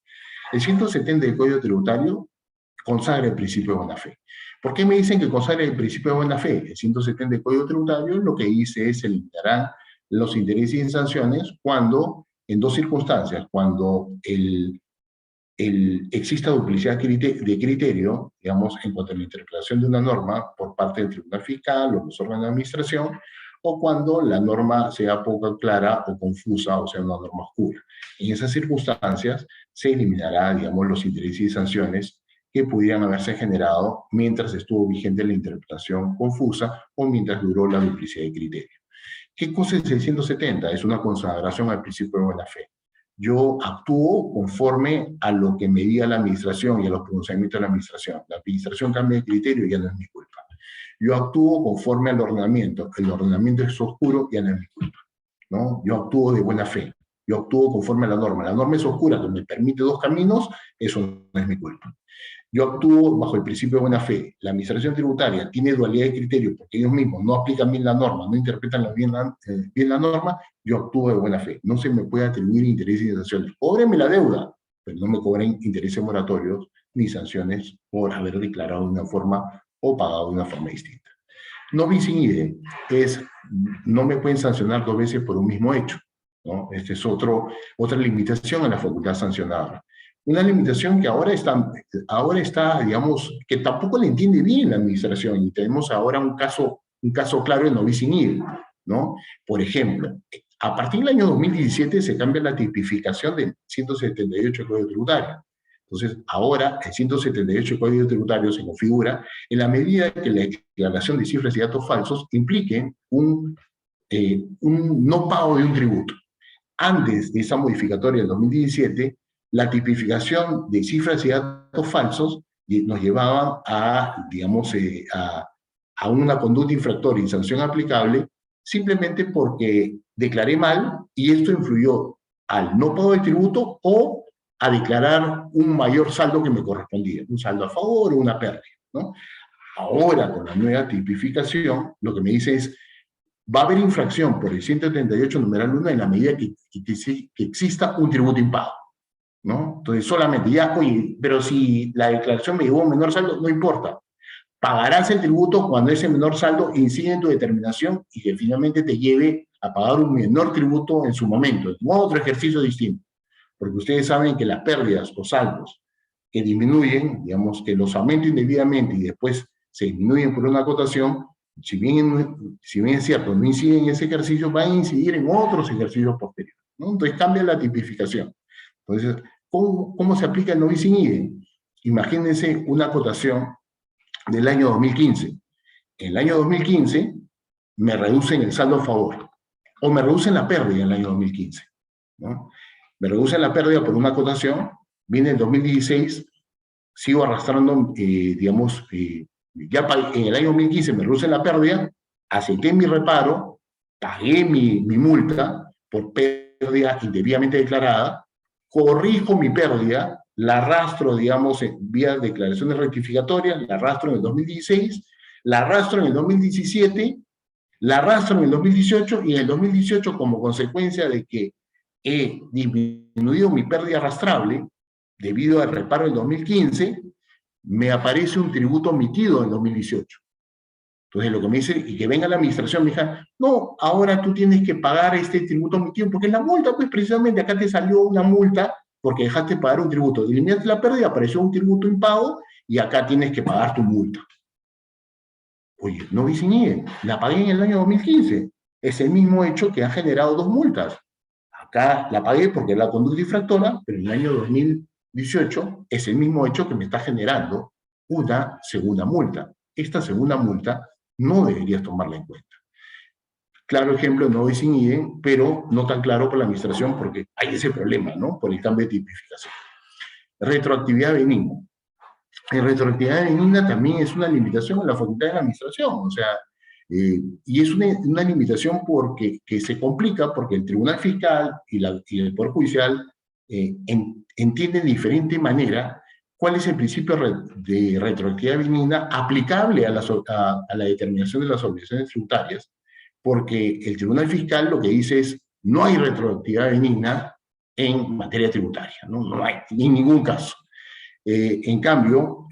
El 170 del Código Tributario consagra el principio de buena fe. ¿Por qué me dicen que consagra el principio de buena fe? El 170 del Código Tributario lo que dice es se limitarán los intereses y sanciones cuando, en dos circunstancias, cuando exista duplicidad de criterio, digamos, en cuanto a la interpretación de una norma por parte del Tribunal Fiscal o los órganos de administración, o cuando la norma sea poco clara o confusa, o sea, una norma oscura. En esas circunstancias se eliminará, digamos, los intereses y sanciones que pudieran haberse generado mientras estuvo vigente la interpretación confusa o mientras duró la duplicidad de criterio. ¿Qué cosa es el 170? Es una consagración al principio de buena fe. yo actúo conforme a lo que me diga la administración y a los pronunciamientos de la administración. La administración cambia de criterio y ya no es mi culpa. Yo actúo conforme al ordenamiento. El ordenamiento es oscuro y ya no es mi culpa, ¿no? Yo actúo de buena fe. Yo actúo conforme a la norma. La norma es oscura, que me permite dos caminos, eso no es mi culpa. Yo actúo bajo el principio de buena fe. La administración tributaria tiene dualidad de criterio porque ellos mismos no aplican bien la norma, no interpretan bien la norma, yo actúo de buena fe. No se me puede atribuir intereses y sanciones. Cóbrenme la deuda, pero no me cobren intereses moratorios ni sanciones por haber declarado de una forma o pagado de una forma distinta. No bis in idem es, no me pueden sancionar dos veces por un mismo hecho, ¿no? Esta es otra limitación a la facultad sancionadora. Una limitación que ahora está, digamos, que tampoco le entiende bien la administración, y tenemos ahora un caso claro de no bis in idem, ¿no? Por ejemplo, a partir del año 2017 se cambia la tipificación del 178 del Código Tributario. Entonces, ahora el 178 del Código Tributario se configura en la medida que la declaración de cifras y datos falsos implique un no pago de un tributo. Antes de esa modificatoria del 2017, la tipificación de cifras y datos falsos nos llevaba a, digamos, a una conducta infractora y sanción aplicable simplemente porque declaré mal y esto influyó al no pago del tributo o a declarar un mayor saldo que me correspondía, un saldo a favor o una pérdida, ¿no? Ahora, con la nueva tipificación, lo que me dice es, va a haber infracción por el 138 numeral 1 en la medida que exista un tributo impago, ¿no? Entonces, solamente ya, oye, pero si la declaración me llevó a un menor saldo, no importa. Pagarás el tributo cuando ese menor saldo incide en tu determinación y que finalmente te lleve a pagar un menor tributo en su momento, en otro ejercicio distinto. Porque ustedes saben que las pérdidas o saldos que disminuyen, digamos, que los aumento indebidamente y después se disminuyen por una acotación, si bien es cierto, no inciden en ese ejercicio, van a incidir en otros ejercicios posteriores, ¿no? Entonces cambia la tipificación. Entonces, ¿cómo se aplica el no bis in idem? Imagínense una acotación del año 2015. En el año 2015 me reducen el saldo a favor, o me reducen la pérdida en el año 2015, ¿no? Me reducen la pérdida por una acotación, viene el 2016, sigo arrastrando, digamos, ya en el año 2015 me reducen la pérdida, acepté mi reparo, pagué mi multa por pérdida indebidamente declarada, corrijo mi pérdida, la arrastro, digamos, vía declaraciones rectificatorias, la arrastro en el 2016, la arrastro en el 2017, la arrastro en el 2018 y en el 2018, como consecuencia de que he disminuido mi pérdida arrastrable debido al reparo del 2015, me aparece un tributo omitido en 2018. Entonces, lo que me dice, y que venga la administración, me dice, no, ahora tú tienes que pagar este tributo omitido, porque es la multa, pues precisamente acá te salió una multa porque dejaste pagar un tributo. Eliminaste la pérdida, apareció un tributo impago, y acá tienes que pagar tu multa. Oye, no bis in idem, la pagué en el año 2015. Es el mismo hecho que ha generado dos multas. Acá la pagué porque es la conducta infractora, pero en el año 2018 es el mismo hecho que me está generando una segunda multa. Esta segunda multa no deberías tomarla en cuenta. Claro ejemplo, no bis in idem, pero no tan claro por la administración porque hay ese problema, ¿no? Por el cambio de tipificación. Retroactividad benigna. En retroactividad benigna también es una limitación a la facultad de la administración, o sea, y es una limitación porque que se complica porque el Tribunal Fiscal y el Poder Judicial entienden de diferente manera cuál es el principio de retroactividad benigna aplicable a la determinación de las obligaciones tributarias, porque el Tribunal Fiscal lo que dice es no hay retroactividad benigna en materia tributaria, no hay en ningún caso. En cambio,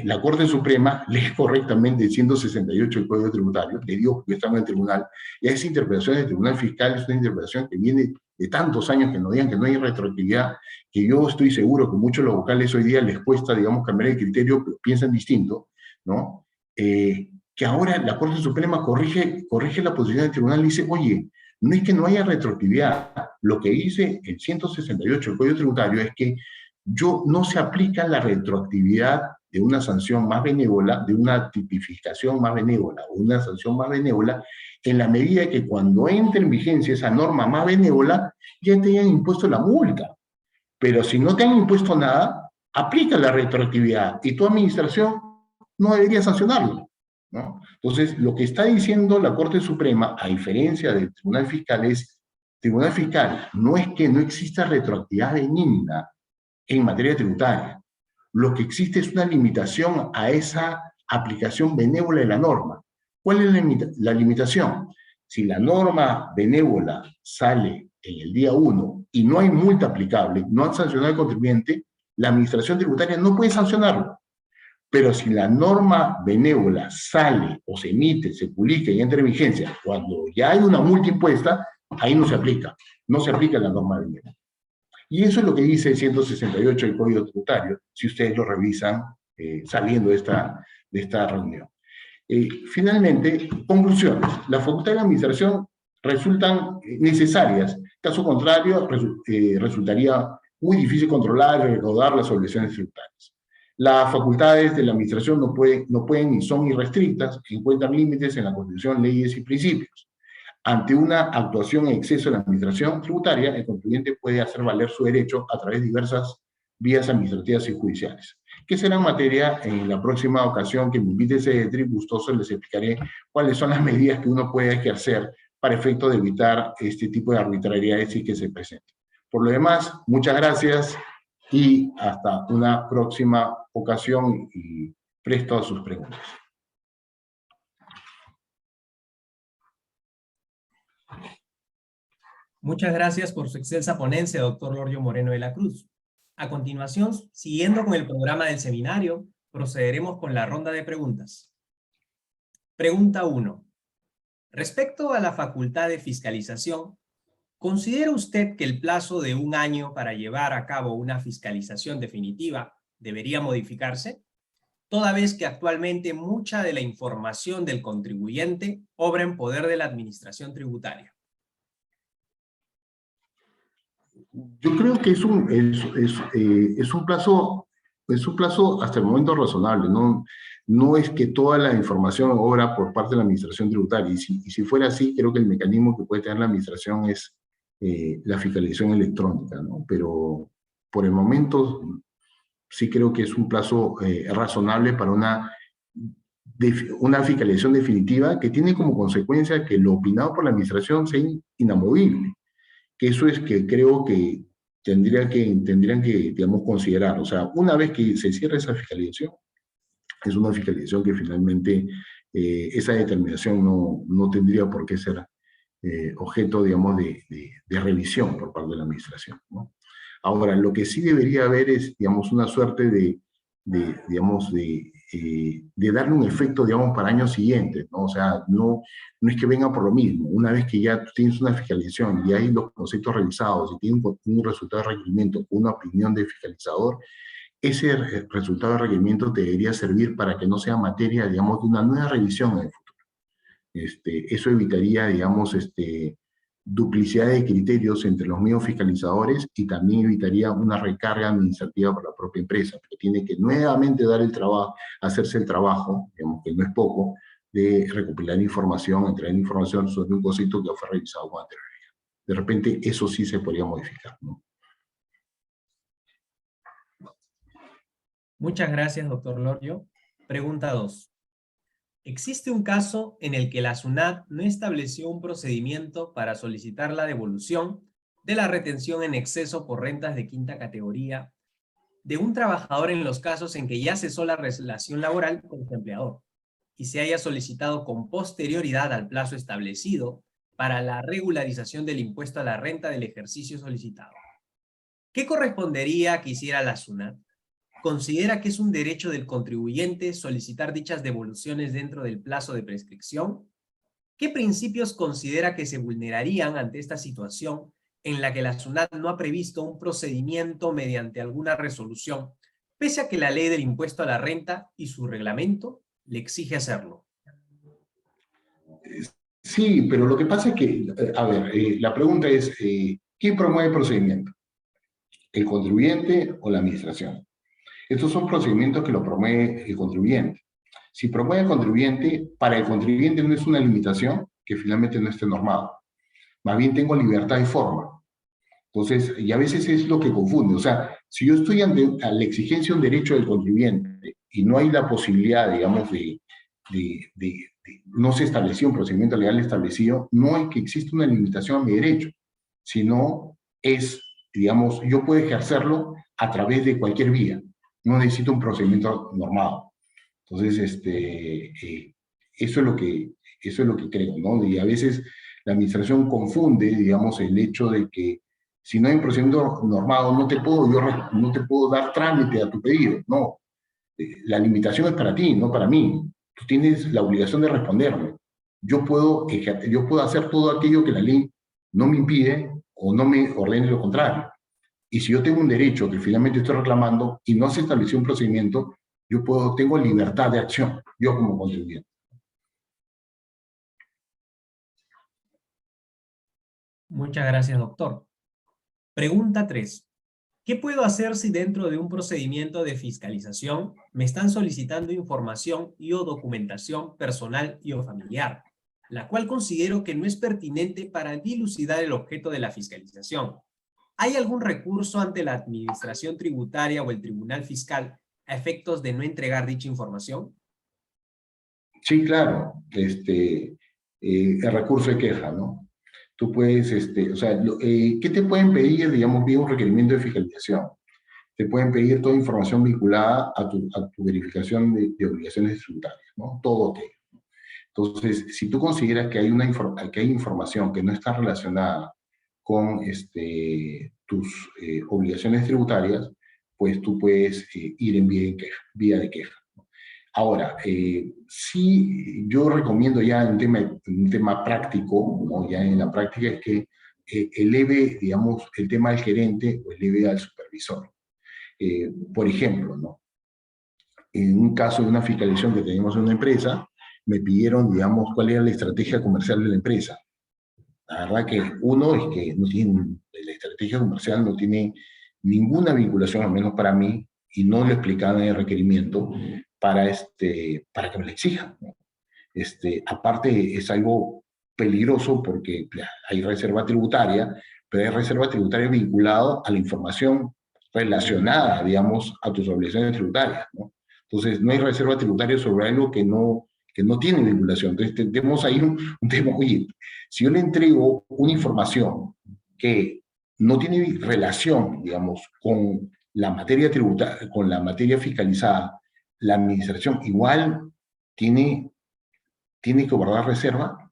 la Corte Suprema lee correctamente el 168 del Código Tributario, le dio porque estaba en el tribunal, y esa interpretación del Tribunal Fiscal es una interpretación que viene de tantos años que nos digan que no hay retroactividad, que yo estoy seguro que muchos de los vocales hoy día les cuesta, digamos, cambiar el criterio, pero piensan distinto, ¿no? Que ahora la Corte Suprema corrige la posición del tribunal y dice, oye, no es que no haya retroactividad, lo que dice el 168 del Código Tributario es que no se aplica la retroactividad de una sanción más benévola, de una tipificación más benévola o una sanción más benévola, en la medida que cuando entre en vigencia esa norma más benévola, ya te hayan impuesto la multa. Pero si no te han impuesto nada, aplica la retroactividad y tu administración no debería sancionarlo, ¿no? Entonces, lo que está diciendo la Corte Suprema, a diferencia del Tribunal Fiscal, es, Tribunal Fiscal, no es que no exista retroactividad benigna en materia tributaria. Lo que existe es una limitación a esa aplicación benévola de la norma. ¿Cuál es la limitación? Si la norma benévola sale en el día 1 y no hay multa aplicable, no han sancionado al contribuyente, la administración tributaria no puede sancionarlo. Pero si la norma benévola sale o se emite, se publica y entra en vigencia cuando ya hay una multa impuesta, ahí no se aplica. No se aplica la norma benévola. Y eso es lo que dice el 168 del Código Tributario, si ustedes lo revisan saliendo de esta reunión. Finalmente, conclusiones. Las facultades de la administración resultan necesarias. Caso contrario, resultaría muy difícil controlar y recaudar las obligaciones tributarias. Las facultades de la administración no pueden ni son irrestrictas, encuentran límites en la Constitución, leyes y principios. Ante una actuación en exceso de la administración tributaria, el contribuyente puede hacer valer su derecho a través de diversas vías administrativas y judiciales. Que será materia en la próxima ocasión que me invite Cedri, gustoso les explicaré cuáles son las medidas que uno puede ejercer para efecto de evitar este tipo de arbitrariedades y que se presenten. Por lo demás, muchas gracias y hasta una próxima ocasión y presto a sus preguntas. Muchas gracias por su excelsa ponencia, doctor Loryo Moreno de la Cruz. A continuación, siguiendo con el programa del seminario, procederemos con la ronda de preguntas. Pregunta 1. Respecto a la facultad de fiscalización, ¿considera usted que el plazo de 1 año para llevar a cabo una fiscalización definitiva debería modificarse? Toda vez que actualmente mucha de la información del contribuyente obra en poder de la administración tributaria. Yo creo que es un plazo hasta el momento razonable, ¿no? No es que toda la información obra por parte de la administración tributaria, y si fuera así, creo que el mecanismo que puede tener la administración es la fiscalización electrónica, ¿no? Pero por el momento sí creo que es un plazo razonable para una fiscalización definitiva que tiene como consecuencia que lo opinado por la administración sea inamovible, que eso es que creo que tendrían que, digamos, considerar. O sea, una vez que se cierra esa fiscalización, es una fiscalización que finalmente esa determinación no tendría por qué ser objeto, digamos, de revisión por parte de la administración, ¿no? Ahora, lo que sí debería haber es, digamos, una suerte digamos, de darle un efecto, digamos, para años siguientes, ¿no? O sea, no es que venga por lo mismo. Una vez que ya tienes una fiscalización y hay los conceptos revisados y tienes un resultado de requerimiento, una opinión del fiscalizador, ese resultado de requerimiento te debería servir para que no sea materia, digamos, de una nueva revisión en el futuro. Eso evitaría, digamos, duplicidad de criterios entre los mismos fiscalizadores y también evitaría una recarga administrativa para la propia empresa, que tiene que nuevamente hacerse el trabajo, digamos que no es poco, de recopilar información, entregar información sobre un concepto que fue revisado con anterioridad. De repente eso sí se podría modificar, ¿no? Muchas gracias, doctor Loryo. Pregunta 2. ¿Existe un caso en el que la SUNAT no estableció un procedimiento para solicitar la devolución de la retención en exceso por rentas de quinta categoría de un trabajador en los casos en que ya cesó la relación laboral con su empleador y se haya solicitado con posterioridad al plazo establecido para la regularización del impuesto a la renta del ejercicio solicitado? ¿Qué correspondería que hiciera la SUNAT? ¿Considera que es un derecho del contribuyente solicitar dichas devoluciones dentro del plazo de prescripción? ¿Qué principios considera que se vulnerarían ante esta situación en la que la SUNAT no ha previsto un procedimiento mediante alguna resolución, pese a que la ley del impuesto a la renta y su reglamento le exige hacerlo? Sí, pero lo que pasa es que, a ver, la pregunta es, ¿quién promueve el procedimiento? ¿El contribuyente o la administración? Estos son procedimientos que lo promueve el contribuyente. Si promueve el contribuyente, para el contribuyente no es una limitación que finalmente no esté normado. Más bien tengo libertad de forma. Entonces, y a veces es lo que confunde. O sea, si yo estoy ante a la exigencia de un derecho del contribuyente y no hay la posibilidad, digamos, no se estableció un procedimiento legal establecido, no es que exista una limitación a mi derecho, sino es, digamos, yo puedo ejercerlo a través de cualquier vía. No necesito un procedimiento normado. Entonces, eso es lo que creo, ¿no? Y a veces la administración confunde, digamos, el hecho de que si no hay un procedimiento normado, no te puedo dar trámite a tu pedido. No, la limitación es para ti, no para mí. Tú tienes la obligación de responderme. Yo puedo hacer todo aquello que la ley no me impide o no me ordene lo contrario. Y si yo tengo un derecho que finalmente estoy reclamando y no se estableció un procedimiento, tengo libertad de acción, yo como contribuyente. Muchas gracias, doctor. Pregunta 3. ¿Qué puedo hacer si dentro de un procedimiento de fiscalización me están solicitando información y o documentación personal y o familiar, la cual considero que no es pertinente para dilucidar el objeto de la fiscalización? ¿Hay algún recurso ante la administración tributaria o el tribunal fiscal a efectos de no entregar dicha información? Sí, claro, el recurso de queja, ¿no? Tú puedes, o sea, ¿qué te pueden pedir, digamos, vía un requerimiento de fiscalización? Te pueden pedir toda información vinculada a tu verificación de obligaciones tributarias, ¿no? Todo aquello. Entonces, si tú consideras que que hay información que no está relacionada con tus obligaciones tributarias, pues tú puedes ir en vía de queja. Ahora, sí, yo recomiendo ya un tema práctico, ¿no? Ya en la práctica es que eleve, digamos, el tema al gerente o eleve al supervisor. Por ejemplo, ¿no? En un caso de una fiscalización que teníamos en una empresa, me pidieron, digamos, cuál era la estrategia comercial de la empresa. La verdad que uno es que la estrategia comercial no tiene ninguna vinculación, al menos para mí, y no lo explicaban en el requerimiento para que me la exijan, ¿no? Aparte, es algo peligroso porque hay reserva tributaria, pero hay reserva tributaria vinculada a la información relacionada, digamos, a tus obligaciones tributarias, ¿no? Entonces, no hay reserva tributaria sobre algo que no tiene vinculación. Entonces, tenemos ahí un tema, oye, si yo le entrego una información que no tiene relación, digamos, con la materia tributaria, con la materia fiscalizada, la administración igual tiene que guardar reserva,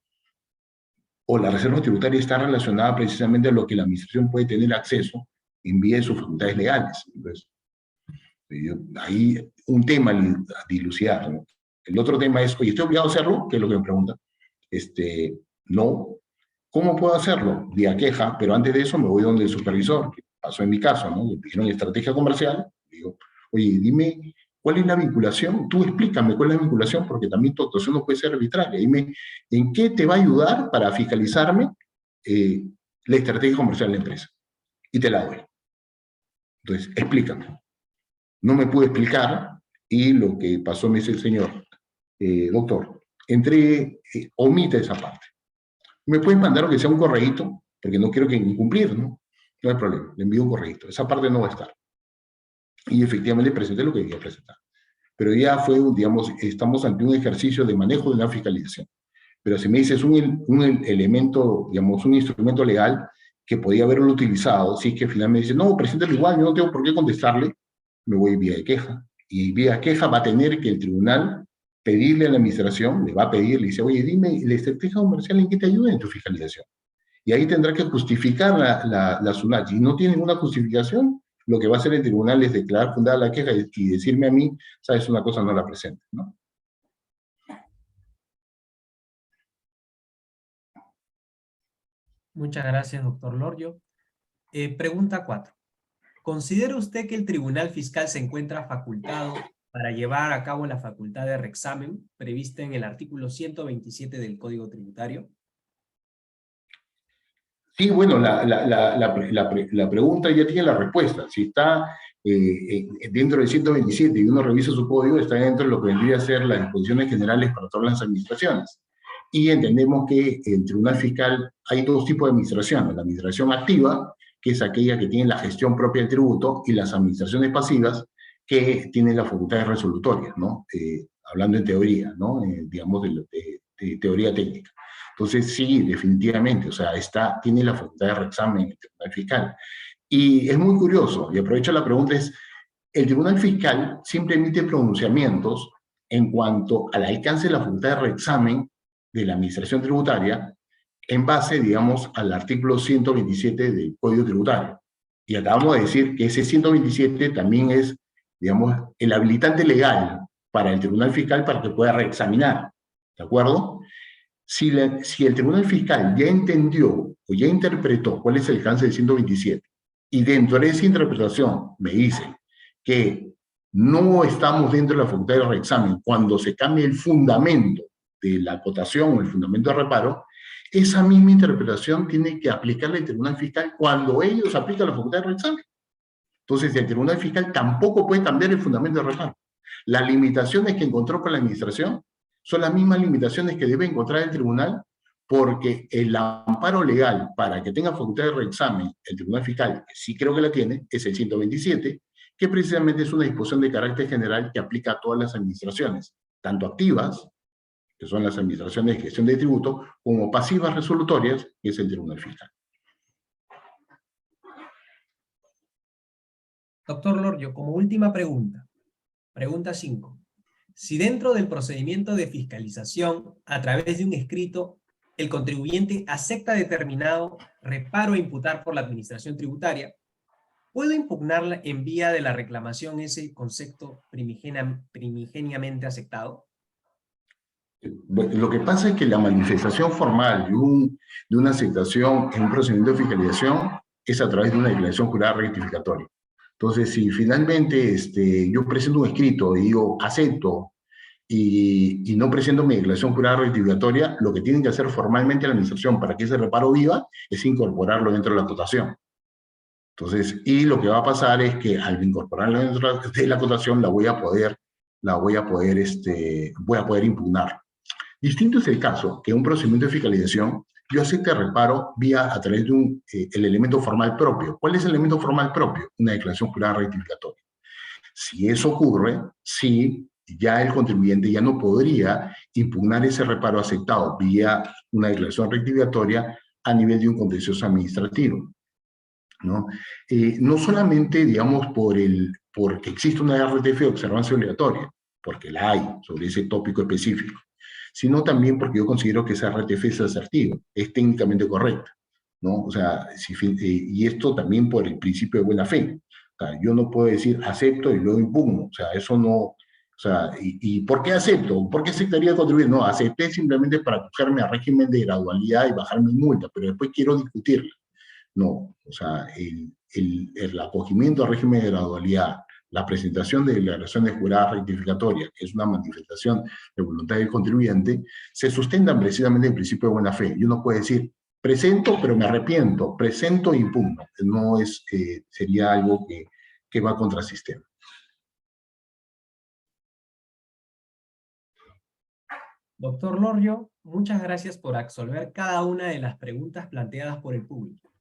o la reserva tributaria está relacionada precisamente a lo que la administración puede tener acceso en vía de sus facultades legales. Entonces, ahí un tema a dilucidar, ¿no? El otro tema es, oye, ¿estoy obligado a hacerlo? Que es lo que me pregunta. No. ¿Cómo puedo hacerlo? Vía queja, pero antes de eso me voy donde el supervisor, que pasó en mi caso, ¿no? Me pidieron estrategia comercial, digo, oye, dime, ¿cuál es la vinculación? Tú explícame cuál es la vinculación, porque también tu actuación no puede ser arbitraria. Dime, ¿en qué te va a ayudar para fiscalizarme la estrategia comercial de la empresa? Y te la doy. Entonces, explícame. No me pude explicar, y lo que pasó me dice el señor, doctor, omite esa parte. Me pueden mandar aunque sea un correíto, porque no quiero que incumplir, ¿no? No hay problema, le envío un correíto. Esa parte no va a estar. Y efectivamente presenté lo que quería presentar. Pero ya fue, digamos, estamos ante un ejercicio de manejo de la fiscalización. Pero si me dices un elemento, digamos, un instrumento legal que podía haberlo utilizado, si es que finalmente dice, no, preséntalo igual, yo no tengo por qué contestarle, me voy vía de queja. Y vía queja va a tener que el tribunal pedirle a la administración, le va a pedir, le dice, oye, dime, ¿la estrategia comercial en qué te ayuda en tu fiscalización? Y ahí tendrá que justificar la SUNAT. Si no tiene ninguna justificación, lo que va a hacer el tribunal es declarar fundada la queja y decirme a mí, sabes, una cosa no la presente, ¿no? Muchas gracias, doctor Lorio. Pregunta 4. ¿Considera usted que el Tribunal Fiscal se encuentra facultado para llevar a cabo la facultad de reexamen prevista en el artículo 127 del Código Tributario? Sí, bueno, la pregunta ya tiene la respuesta. Si está dentro del 127 y uno revisa su código, está dentro de lo que vendría a ser las disposiciones generales para todas las administraciones. Y entendemos que en el Tribunal Fiscal hay dos tipos de administraciones: la administración activa, que es aquella que tiene la gestión propia del tributo, y las administraciones pasivas, que tienen las facultades resolutorias, ¿no? Hablando en teoría, ¿no? Digamos de teoría técnica. Entonces, sí, definitivamente, o sea, tiene la facultad de reexamen en el Tribunal Fiscal. Y es muy curioso, y aprovecho la pregunta, el Tribunal Fiscal siempre emite pronunciamientos en cuanto al alcance de la facultad de reexamen de la Administración Tributaria en base, digamos, al artículo 127 del Código Tributario. Y acabamos de decir que ese 127 también es, digamos, el habilitante legal para el Tribunal Fiscal para que pueda reexaminar, ¿de acuerdo? Si el Tribunal Fiscal ya entendió o ya interpretó cuál es el alcance del 127, y dentro de esa interpretación me dicen que no estamos dentro de la facultad de reexamen cuando se cambie el fundamento de la acotación o el fundamento de reparo, esa misma interpretación tiene que aplicarle el Tribunal Fiscal cuando ellos aplican la facultad de reexamen. Entonces, el Tribunal Fiscal tampoco puede cambiar el fundamento de reparo. Las limitaciones que encontró con la administración son las mismas limitaciones que debe encontrar el tribunal, porque el amparo legal para que tenga facultad de reexamen el Tribunal Fiscal, que sí creo que la tiene, es el 127, que precisamente es una disposición de carácter general que aplica a todas las administraciones, tanto activas, que son las administraciones de gestión de tributo, como pasivas resolutorias, que es el Tribunal Fiscal. Doctor Loryo, como última pregunta, pregunta 5. Si dentro del procedimiento de fiscalización, a través de un escrito, el contribuyente acepta determinado reparo a imputar por la administración tributaria, ¿puedo impugnarla en vía de la reclamación ese concepto primigeniamente aceptado? Lo que pasa es que la manifestación formal de una aceptación en un procedimiento de fiscalización es a través de una declaración jurada rectificatoria. Entonces, si finalmente yo presento un escrito y digo acepto y no presento mi declaración jurada rectificatoria, lo que tienen que hacer formalmente la administración para que ese reparo viva es incorporarlo dentro de la acotación. Entonces, y lo que va a pasar es que al incorporarlo dentro de la acotación voy a poder impugnar. Distinto es el caso que un procedimiento de fiscalización yo acepte reparo a través de el elemento formal propio. ¿Cuál es el elemento formal propio? Una declaración jurada rectificatoria. Si eso ocurre, sí, ya el contribuyente ya no podría impugnar ese reparo aceptado vía una declaración rectificatoria a nivel de un contencioso administrativo, ¿no? No solamente, digamos, porque existe una RTF de observancia obligatoria, porque la hay sobre ese tópico específico, sino también porque yo considero que esa RTF es asertiva, es técnicamente correcta, ¿no? O sea, y esto también por el principio de buena fe. O sea, yo no puedo decir acepto y luego impugno, o sea, eso no, o sea, ¿y por qué acepto? ¿Por qué aceptaría contribuir? No, acepté simplemente para acogerme a régimen de gradualidad y bajar mi multa, pero después quiero discutirla. No, o sea, el acogimiento al régimen de gradualidad, la presentación de declaraciones juradas rectificatorias, que es una manifestación de voluntad del contribuyente, se sustentan precisamente en el principio de buena fe. Y uno puede decir, presento pero me arrepiento, presento e impugno. No es, sería algo que va contra el sistema. Doctor Loryo, muchas gracias por absolver cada una de las preguntas planteadas por el público.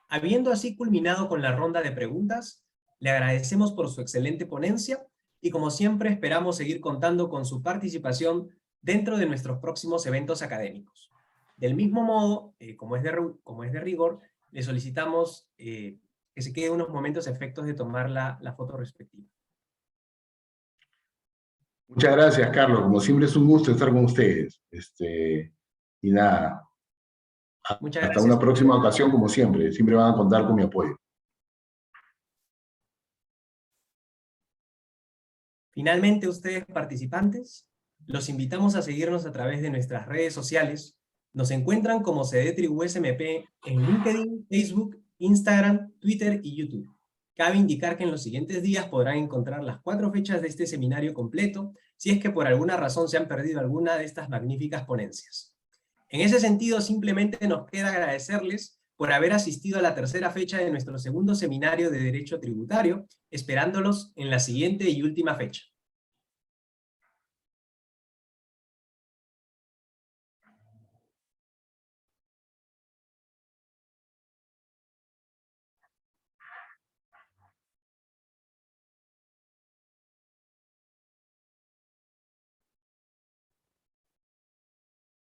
Habiendo así culminado con la ronda de preguntas, le agradecemos por su excelente ponencia y como siempre esperamos seguir contando con su participación dentro de nuestros próximos eventos académicos. Del mismo modo, como es de rigor, le solicitamos que se quede unos momentos a efectos de tomar la foto respectiva. Muchas gracias, Carlos. Como siempre es un gusto estar con ustedes. Y nada, Muchas hasta gracias. una próxima ocasión, como siempre. Siempre van a contar con mi apoyo. Finalmente, ustedes participantes, los invitamos a seguirnos a través de nuestras redes sociales. Nos encuentran como CDTribuSMP en LinkedIn, Facebook, Instagram, Twitter y YouTube. Cabe indicar que en los siguientes días podrán encontrar las 4 fechas de este seminario completo, si es que por alguna razón se han perdido alguna de estas magníficas ponencias. En ese sentido, simplemente nos queda agradecerles por haber asistido a la tercera fecha de nuestro segundo seminario de Derecho Tributario, esperándolos en la siguiente y última fecha.